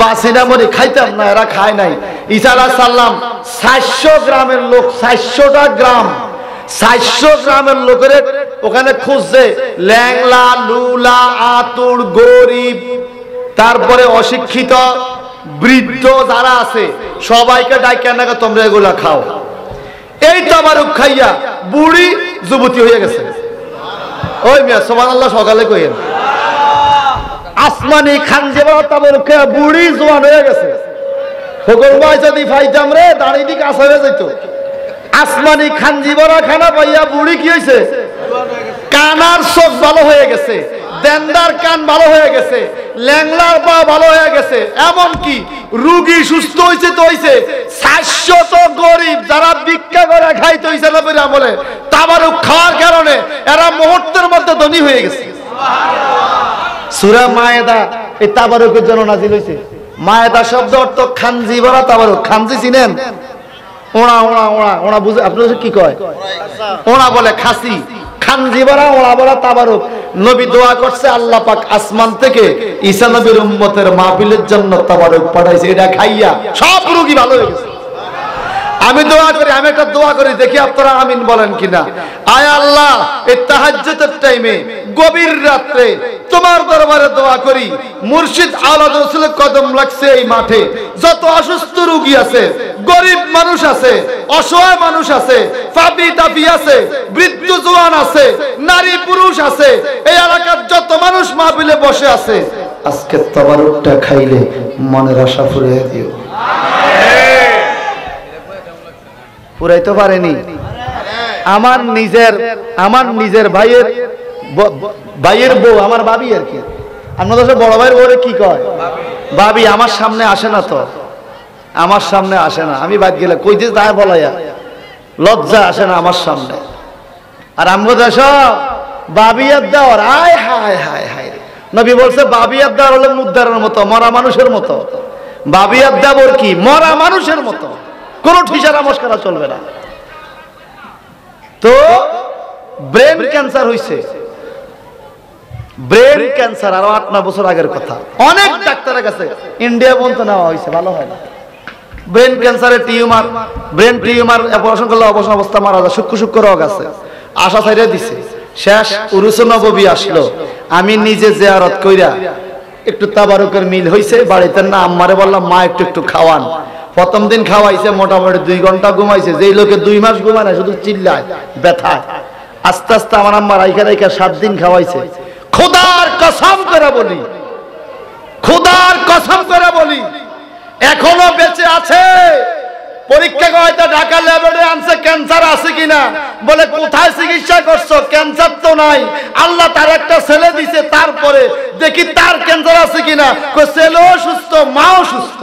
বাঁচি না মরি, খাইতাম না, এরা খায় নাই। ঈসা আলাইহিস সালাম 400 গ্রামের লোক, 400টা গ্রাম, 400 গ্রামের লোকের ওখানে খুঁজছে। ল্যাংলা, লুলা, আতুর, গরিব, তারপরে অশিক্ষিত, বৃদ্ধ যারা আছে সবাইকে ডাইকা নাকি তোমরা এগুলা খাও। এই তাবারক খাইয়া বুড়ি যুবতী হয়ে গেছে। ওই মিয়া সুবহানাল্লাহ সকালে কইেন। আসমানি খানজে বড় তাবারক খাইয়া বুড়ি জওয়ান হয়ে গেছে। ফকর ভাই যদি ফাইতাম রে দাড়ি দি কাঁচা হয়ে যাইতো। আসমানি খানজি বড় খানা পাইয়া বুড়ি কি হইছে? কানার চোখ ভালো হয়ে গেছে, দেন্দার কান ভালো হয়ে গেছে, ল্যাংলার পা ভালো হয়ে গেছে, এমন কি রোগী সুস্থ হইছে তো হইছে। 400 গরিব যারা ভিক্ষা করে খাইতে হইছে নবীর আমলে, তাবারক খাওয়ার কারণে এরা মুহূর্তের মধ্যে ধনী হয়ে গেছে। সূরা মায়েদা এই তাবারকের জন্য নাজিল হইছে। মায়েদা শব্দ অর্থ খানজি ভরা তাবারক। খানজি চিনেন? ওড়া ওড়া ওড়া ওড়া বুঝে আপনাদের কি কয়? ওড়া বলে খাসি। খানজি ভরা ওড়া ভরা তাবারক। নবী দোয়া করছে আল্লাহ পাক আসমান থেকে ঈসা নবীর উম্মতের মাহফিলের জন্য তাবারক পাঠাইছে। এটা খাইয়া সব রোগী ভালো হয়ে গেছে। আমি দোয়া করি, আমি একটা দোয়া করি, দেখি আপনারা আমিন বলেন কিনা। আয় আল্লাহ, এই তাহাজ্জুদের টাইমে গভীর রাতে তোমার দরবারে দোয়া করি, মুর্শিদ আওলাদ রাসূলের কদম লাগছে এই মাঠে। যত অসুস্থ রোগী আছে, গরিব মানুষ আছে, অসহায় মানুষ আছে, পাপী তাপী আছে, বৃদ্ধ জওয়ান আছে, নারী পুরুষ আছে, এই এলাকার যত মানুষ মাহফিলে বসে আছে, আজকে তাবারকটা খাইলে মনের আশা ফুরিয়ে দিও। পুরাইতে পারেনি। আমার নিজের ভাইয়ের বউ, আমার ভাবি আর কি। আপনাদের বড় ভাইয়ের বউরে কি কয়? ভাবি। আমার সামনে আসে না তো, আমার সামনে আসে না। আমি বাদ গেলে কই যে যায় বলাইয়া লজ্জা আসে না আমার সামনে। আর আমগো দেশ বাবিয়ার দেওয়ার, আয় হায় হায় হায়। নবী বলছে বাবিয়ার দেওয়ার হলো মুদ্দারের মতো, মরা মানুষের মতো। বাবিয়ার দেওয়ার কি? মরা মানুষের মতো, কোন ঠিসারা মস্করা চলবে না। তো ব্রেন ক্যান্সার হইছে, ব্রেন ক্যান্সার আরো 8-9 বছর আগের কথা। অনেক ডাক্তারের কাছে ইন্ডিয়া পর্যন্ত নেওয়া হয়েছে, ভালো হয় না। ব্রেন ক্যান্সারের টিউমার, ব্রেন টিউমার অপারেশন করলে অবস্থা মারা যায়। সূক্ষ্ম রোগ আছে, আশা ছাইড়া দিছে। শেষ উরুসে নববী আসলো, আমি নিজে জিয়ারত কইরা একটু তাবারকের মিল হইছে। বাড়িতে না আম্মারে বললাম মা একটু খাওয়ান। প্রথম দিন খাওয়াইছে, মোটামুটি 2 ঘন্টা ঘুমাইছে। যেই লোকে 2 মাস ঘুমায় না, শুধু চিল্লায় ব্যথায়। আস্তে আস্তে আমার আম্মা রাইখা 7 দিন খাওয়াইছে। খোদার কসম করে বলি, খোদার কসম করে বলি, এখনো বেঁচে আছে। পরীক্ষা করাইতে ঢাকা ল্যাবে আনছে ক্যান্সার আছে কিনা, বলে কোথায় চিকিৎসা করছো? ক্যান্সার তো নাই, আল্লাহ তার একটা ছেলে দিছে, তারপরে দেখি তার ক্যান্সার আছে কিনা। ছেলেও সুস্থ, মাও সুস্থ।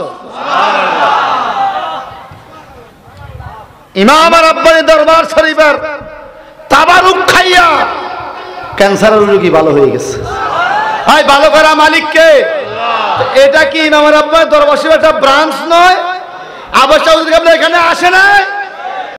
ইমাম রাব্বানী দরবার শরীফের তাবারুক খাইয়া ক্যান্সারের রোগী ভালো হয়ে গেছে। ভাই ভালো করা মালিক কে? এটা কি ইমাম রাব্বানী দরবার শরীফের একটা ব্রাঞ্চ নয়? আবার সাউদি এখানে আসে নাই?